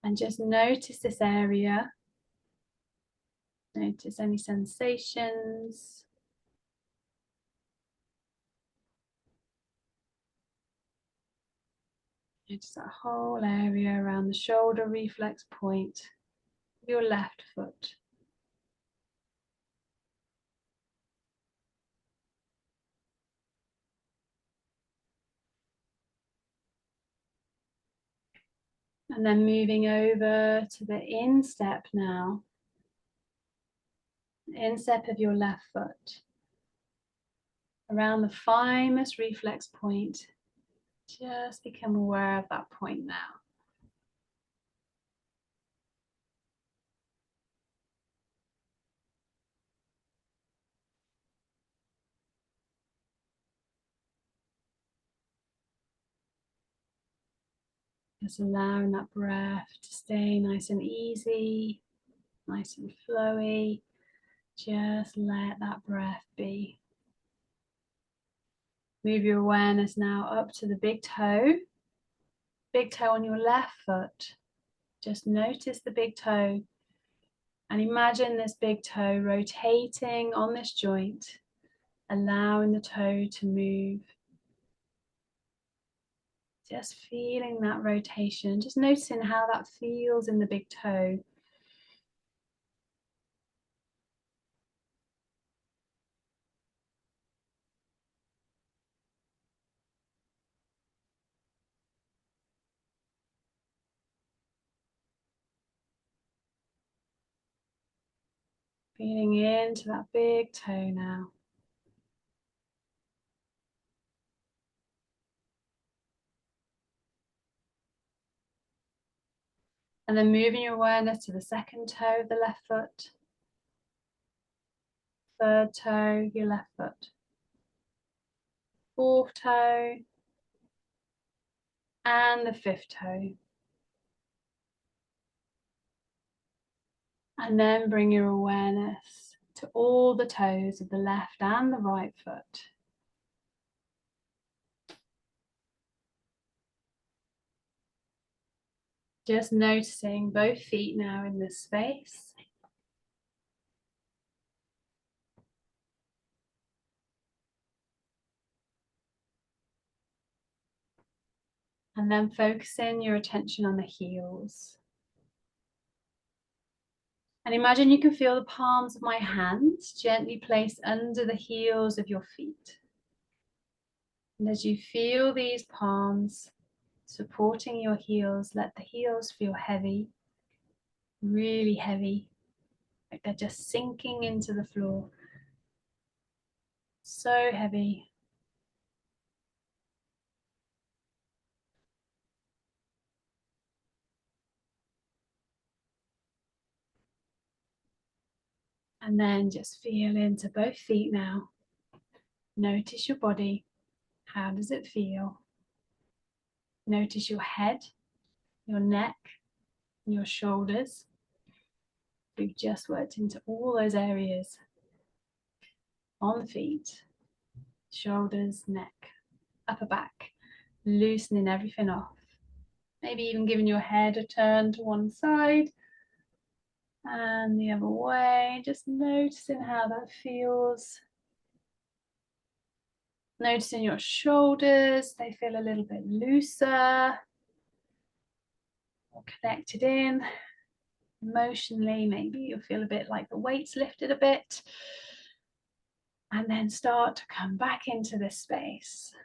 And just notice this area. Notice any sensations. Notice that whole area around the shoulder reflex point of your left foot. And then moving over to the instep now. Instep of your left foot. Around the thymus reflex point. Just become aware of that point now. Just allowing that breath to stay nice and easy, nice and flowy. Just let that breath be. Move your awareness now up to the big toe on your left foot. Just notice the big toe and imagine this big toe rotating on this joint, allowing the toe to move. Just feeling that rotation, just noticing how that feels in the big toe. Feeling into that big toe now. And then moving your awareness to the second toe of the left foot. Third toe, your left foot. Fourth toe. And the fifth toe. And then bring your awareness to all the toes of the left and the right foot. Just noticing both feet now in this space. And then focusing your attention on the heels. And imagine you can feel the palms of my hands gently placed under the heels of your feet. And as you feel these palms supporting your heels, let the heels feel heavy, really heavy, like they're just sinking into the floor. So heavy. And then just feel into both feet now. Notice your body. How does it feel? Notice your head, your neck, and your shoulders. We've just worked into all those areas on the feet, shoulders, neck, upper back, loosening everything off. Maybe even giving your head a turn to one side and the other way, just noticing how that feels. Noticing your shoulders, they feel a little bit looser, more connected in. Emotionally, maybe you'll feel a bit like the weight's lifted a bit. And then start to come back into this space.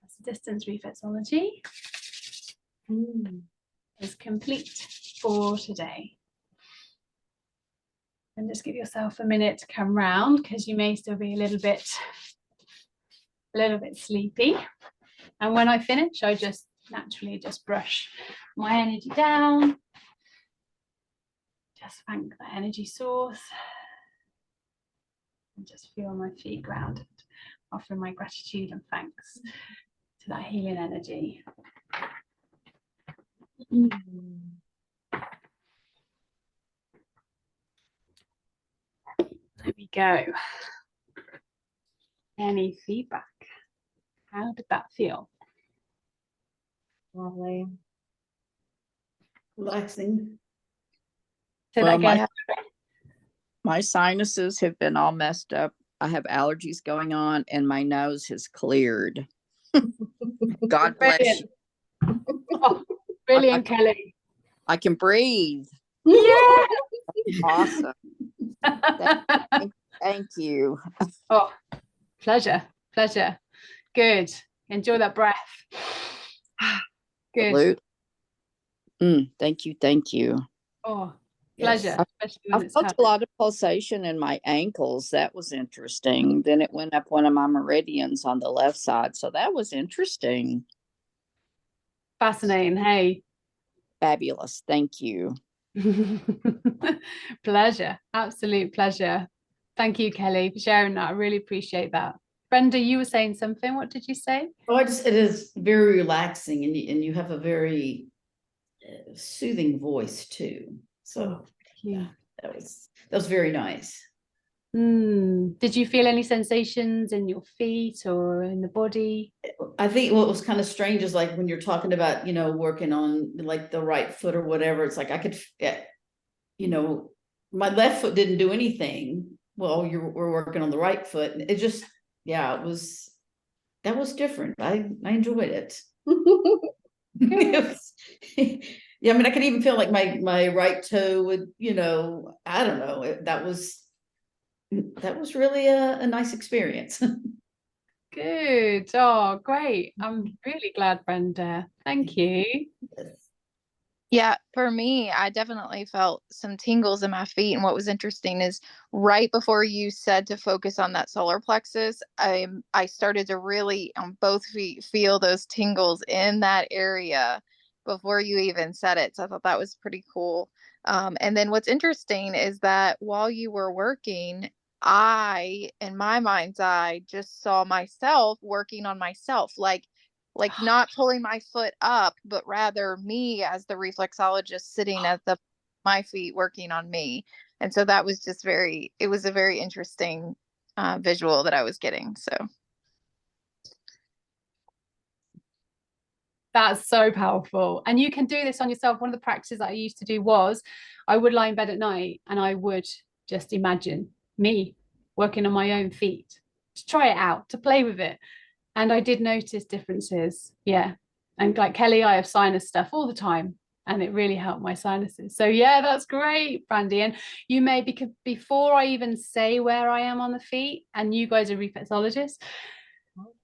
That's distance reflexology is complete for today. And just give yourself a minute to come round, because you may still be a little bit sleepy. And when I finish, I just naturally just brush my energy down. Just thank the energy source. And just feel my feet grounded, offering my gratitude and thanks to that healing energy. There we go. Any feedback? How did that feel? Lovely. Relaxing. Say Well, that again. my sinuses have been all messed up. I have allergies going on and my nose has cleared. God bless you. Oh, brilliant, Kelly. I can breathe. Yeah. Awesome. Thank you. Oh, pleasure. Good. Enjoy that breath. Good. Thank you. Oh, Yes. pleasure. Especially when I it's felt hurt. a lot of pulsation in my ankles. That was interesting. Then it went up one of my meridians on the left side. So that was interesting. Fascinating. Hey. Fabulous. Thank you. Pleasure. Absolute pleasure. Thank you, Kelly, for sharing that. I really appreciate that. Brenda, you were saying something. What did you say? Oh, it is very relaxing, and you have a very soothing voice too. So Yeah. that was very nice. Did you feel any sensations in your feet or in the body? I think what was kind of strange is like when you're talking about, working on like the right foot or whatever, it's like I could, my left foot didn't do anything. Well, we're working on the right foot. And it just, that was different. I enjoyed it. Yeah, I mean, I could even feel like my right toe would, I don't know. That was really a nice experience. Good. Oh, great. I'm really glad, Brenda. Thank you. Yeah, for me, I definitely felt some tingles in my feet. And what was interesting is right before you said to focus on that solar plexus, I started to really on both feet feel those tingles in that area before you even said it. So I thought that was pretty cool. And then what's interesting is that while you were working, I, in my mind's eye, just saw myself working on myself, like not pulling my foot up, but rather me as the reflexologist sitting at my feet working on me. And so that was just it was a very interesting visual that I was getting. So That's so powerful. And you can do this on yourself. One of the practices that I used to do was I would lie in bed at night and I would just imagine me working on my own feet to try it out, to play with it. And I did notice differences. Yeah. And like Kelly, I have sinus stuff all the time and it really helped my sinuses. So yeah, that's great, Brandy. And you may, because before I even say where I am on the feet, and you guys are reflexologists,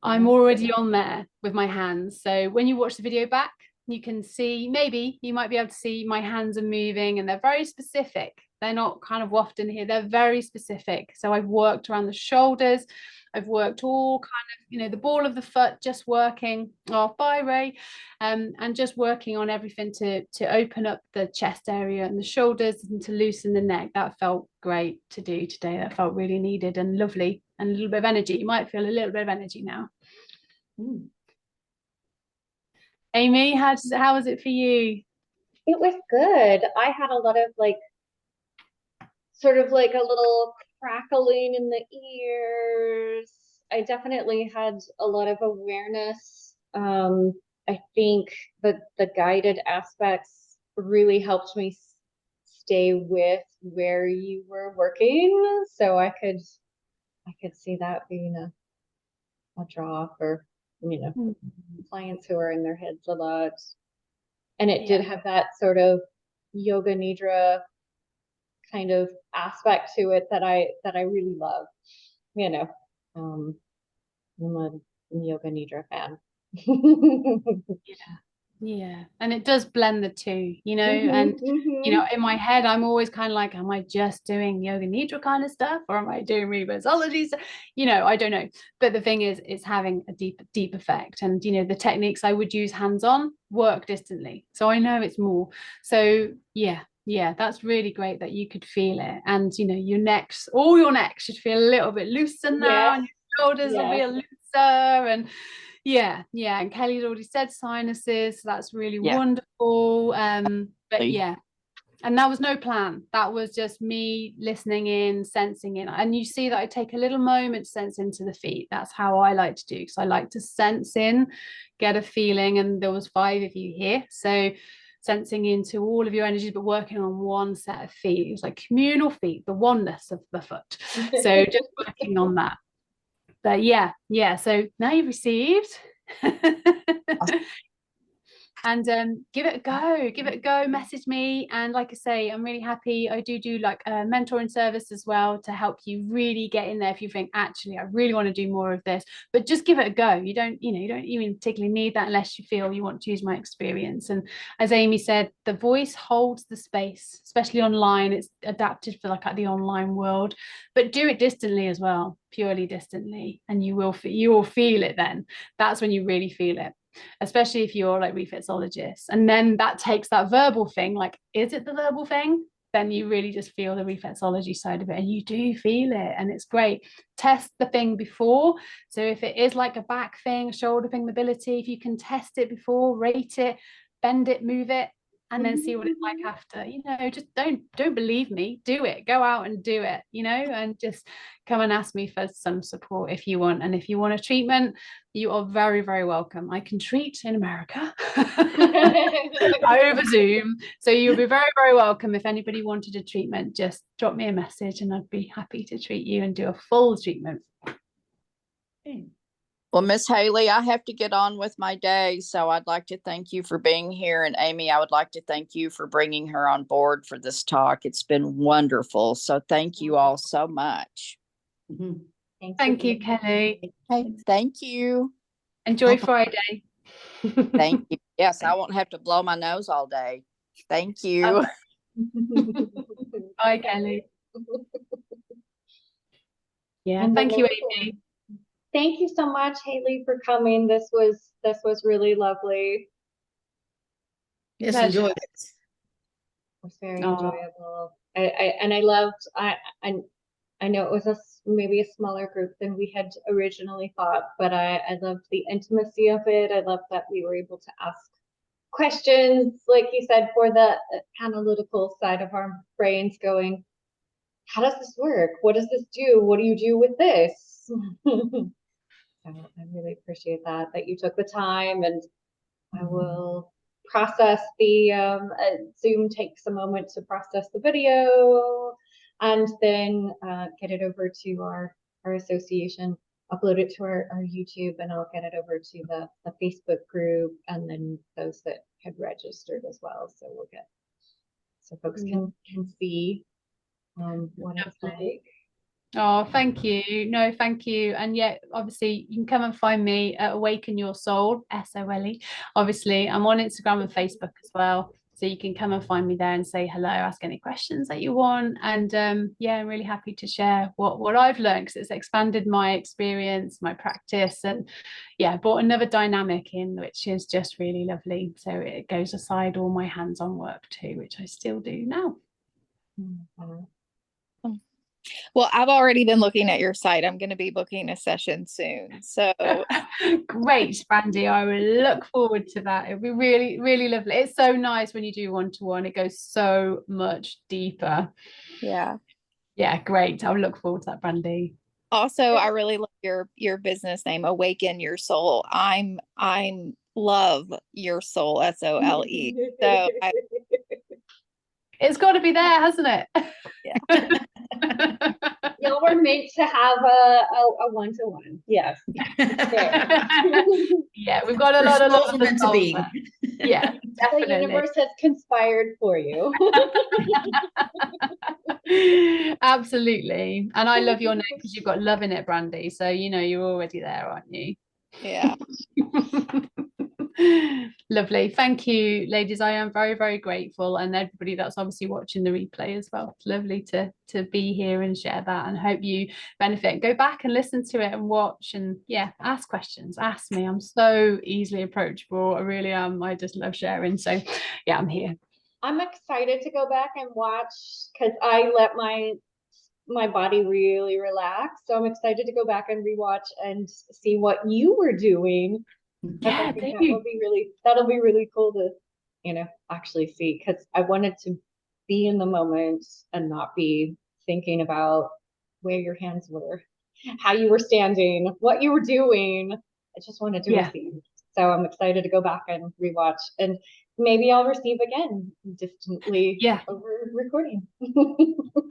I'm already on there with my hands. So when you watch the video back, you can see, maybe you might be able to see my hands are moving and they're very specific. They're not kind of wafting here. They're very specific. So I've worked around the shoulders. I've worked all kind of, the ball of the foot, just working. Oh, bye, Ray. And just working on everything to open up the chest area and the shoulders and to loosen the neck. That felt great to do today. That felt really needed and lovely and a little bit of energy. You might feel a little bit of energy now. Amy, how was it for you? It was good. I had a lot of sort of like a little crackling in the ears. I definitely had a lot of awareness. I think the guided aspects really helped me stay with where you were working, so I could see that being a draw for clients who are in their heads a lot. And it did have that sort of yoga nidra kind of aspect to it that I really love. I'm a yoga nidra fan. Yeah, and it does blend the two, and in my head I'm always kind of like, am I just doing yoga nidra kind of stuff or am I doing reflexology? I don't know, but the thing is it's having a deep effect, and the techniques I would use hands-on work distantly, so I know it's more. So yeah, that's really great that you could feel it, and all your neck should feel a little bit looser now, and your shoulders will be a looser, and yeah, and Kelly's already said sinuses, so that's really wonderful. But yeah, and that was no plan. That was just me listening in, sensing in. And you see that I take a little moment to sense into the feet. That's how I like to do, because I like to sense in, get a feeling. And there was 5 of you here, so sensing into all of your energies, but working on one set of feet. It was like communal feet, the oneness of the foot. So just working on that. But yeah, so now you've received. And give it a go, message me. And like I say, I'm really happy. I do like a mentoring service as well to help you really get in there if you think, actually, I really want to do more of this, but just give it a go. You don't even particularly need that unless you feel you want to use my experience. And as Amy said, the voice holds the space, especially online. It's adapted for like the online world, but do it distantly as well, purely distantly, and you will feel it then. That's when you really feel it, especially if you're like reflexologists. And then that takes that verbal thing, like, is it the verbal thing? Then you really just feel the reflexology side of it, and you do feel it, and it's great. Test the thing before. So if it is like a back thing, shoulder thing, mobility, if you can test it before, rate it, bend it, move it, and then see what it's like after. Just don't believe me, do it, go out and do it, and just come and ask me for some support if you want. And if you want a treatment, you are very, very welcome. I can treat in America over Zoom, so you'll be very, very welcome. If anybody wanted a treatment, just drop me a message and I'd be happy to treat you and do a full treatment. Well, Miss Hayley, I have to get on with my day, so I'd like to thank you for being here. And Amy, I would like to thank you for bringing her on board for this talk. It's been wonderful. So thank you all so much. Thank you, Kelly. Hey, thank you. Enjoy Friday. Thank you. Yes, I won't have to blow my nose all day. Thank you. Bye, Kelly. Yeah, And thank you, wonderful. Amy. Thank you so much, Hayley, for coming. This was really lovely. Yes, Pleasure. enjoy it. It was very Aw. enjoyable. I loved. I know it was maybe a smaller group than we had originally thought, but I loved the intimacy of it. I loved that we were able to ask questions, like you said, for the analytical side of our brains going, how does this work? What does this do? What do you do with this? So I really appreciate that you took the time, and I will process the Zoom takes a moment to process the video and then get it over to our association, upload it to our YouTube, and I'll get it over to the Facebook group and then those that had registered as well. So we'll get, so folks can see what it's Lovely. like. Oh, thank you. No, thank you. And yeah, obviously you can come and find me at Awaken Your Soul, SOLE. Obviously, I'm on Instagram and Facebook as well. So you can come and find me there and say hello, ask any questions that you want. And yeah, I'm really happy to share what I've learned, because it's expanded my experience, my practice, and yeah, brought another dynamic in, which is just really lovely. So it goes aside all my hands-on work too, which I still do now. Well, I've already been looking at your site. I'm going to be booking a session soon. So Great, Brandy. I will look forward to that. It'll be really, really lovely. It's so nice when you do one-to-one. It goes so much deeper. yeah. Yeah, great. I'll look forward to that, Brandy. Also, I really love your business name, Awaken Your Soul. I'm love your soul, SOLE. So It's got to be there, hasn't it? yeah. Y'all were meant to have a one-to-one. Yes. Yeah, we've got a lot of love meant to be. Yeah, The definitely. universe has conspired for you. Absolutely. And I love your name because you've got love in it, Brandy. So you know you're already there, aren't you? Yeah. Lovely. Thank you, ladies. I am very, very grateful, and everybody that's obviously watching the replay as well. It's lovely to be here and share that, and hope you benefit. Go back and listen to it and watch, and yeah, ask questions, ask me. I'm so easily approachable. I really am. I just love sharing. So yeah, I'm here. I'm excited to go back and watch because I let my body really relax. So I'm excited to go back and rewatch and see what you were doing. Yeah, I think that'll be really cool to, actually see, because I wanted to be in the moment and not be thinking about where your hands were, how you were standing, what you were doing. I just wanted to receive. So I'm excited to go back and rewatch, and maybe I'll receive again distantly over recording.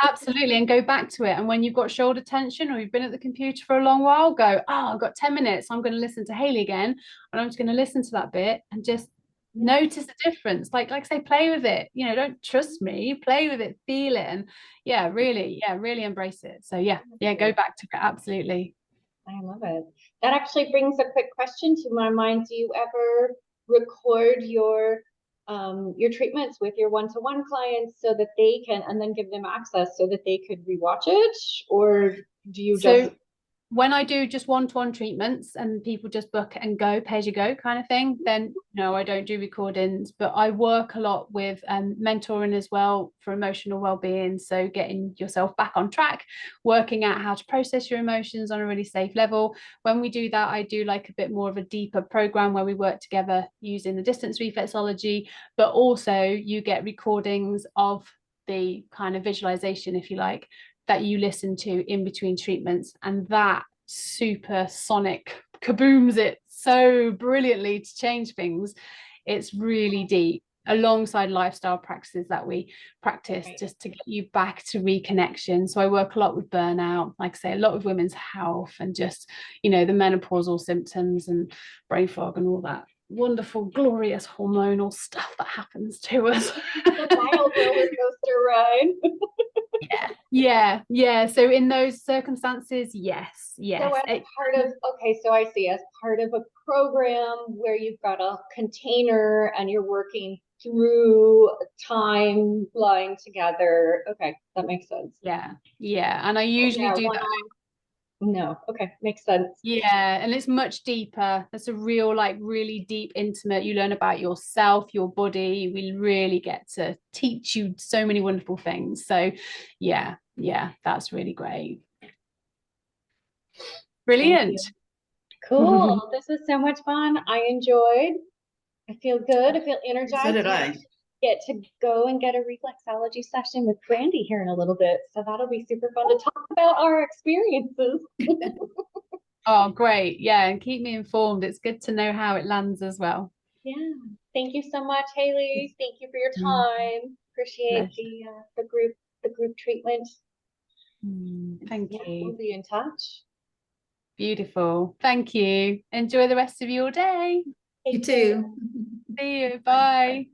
Absolutely. And go back to it. And when you've got shoulder tension or you've been at the computer for a long while, go, I've got 10 minutes. I'm going to listen to Hayley again. And I'm just going to listen to that bit and just notice the difference. Like I say, play with it. Don't trust me, play with it, feel it. And really embrace it. So go back to it. Absolutely. I love it. That actually brings a quick question to my mind. Do you ever record your treatments with your one-to-one clients so that they can, and then give them access so that they could rewatch it? Or do you just... When I do just one-to-one treatments and people just book and go, pay as you go kind of thing, then no, I don't do recordings. But I work a lot with mentoring as well for emotional well-being. So getting yourself back on track, working out how to process your emotions on a really safe level. When we do that, I do like a bit more of a deeper program where we work together using the distance reflexology, but also you get recordings of the kind of visualization, if you like, that you listen to in between treatments, and that super sonic kabooms it so brilliantly to change things. It's really deep, alongside lifestyle practices that we practice just to get you back to reconnection. So I work a lot with burnout, like I say, a lot with women's health, and just the menopausal symptoms and brain fog and all that wonderful, glorious hormonal stuff that happens to us. The wild roller coaster ride. Yeah. So in those circumstances, yes. So I see, as part of a program where you've got a container and you're working through timeline together. Okay, that makes sense. Yeah, and I usually Yeah, do that. one-on- No, okay, makes sense. Yeah, and it's much deeper. That's a real, like, really deep, intimate. You learn about yourself, your body. We really get to teach you so many wonderful things. So, yeah, that's really great. Brilliant. Cool. This was so much fun. I enjoyed. I feel good. I feel energized. So did I. Get to go and get a reflexology session with Brandy here in a little bit. So that'll be super fun to talk about our experiences. Oh, great. Yeah, and keep me informed. It's good to know how it lands as well. Yeah. Thank you so much, Hayley. Thank you for your time. Appreciate the group treatment. Thank Yeah, you. we'll be in touch. Beautiful. Thank you. Enjoy the rest of your day. You too. See you. Bye.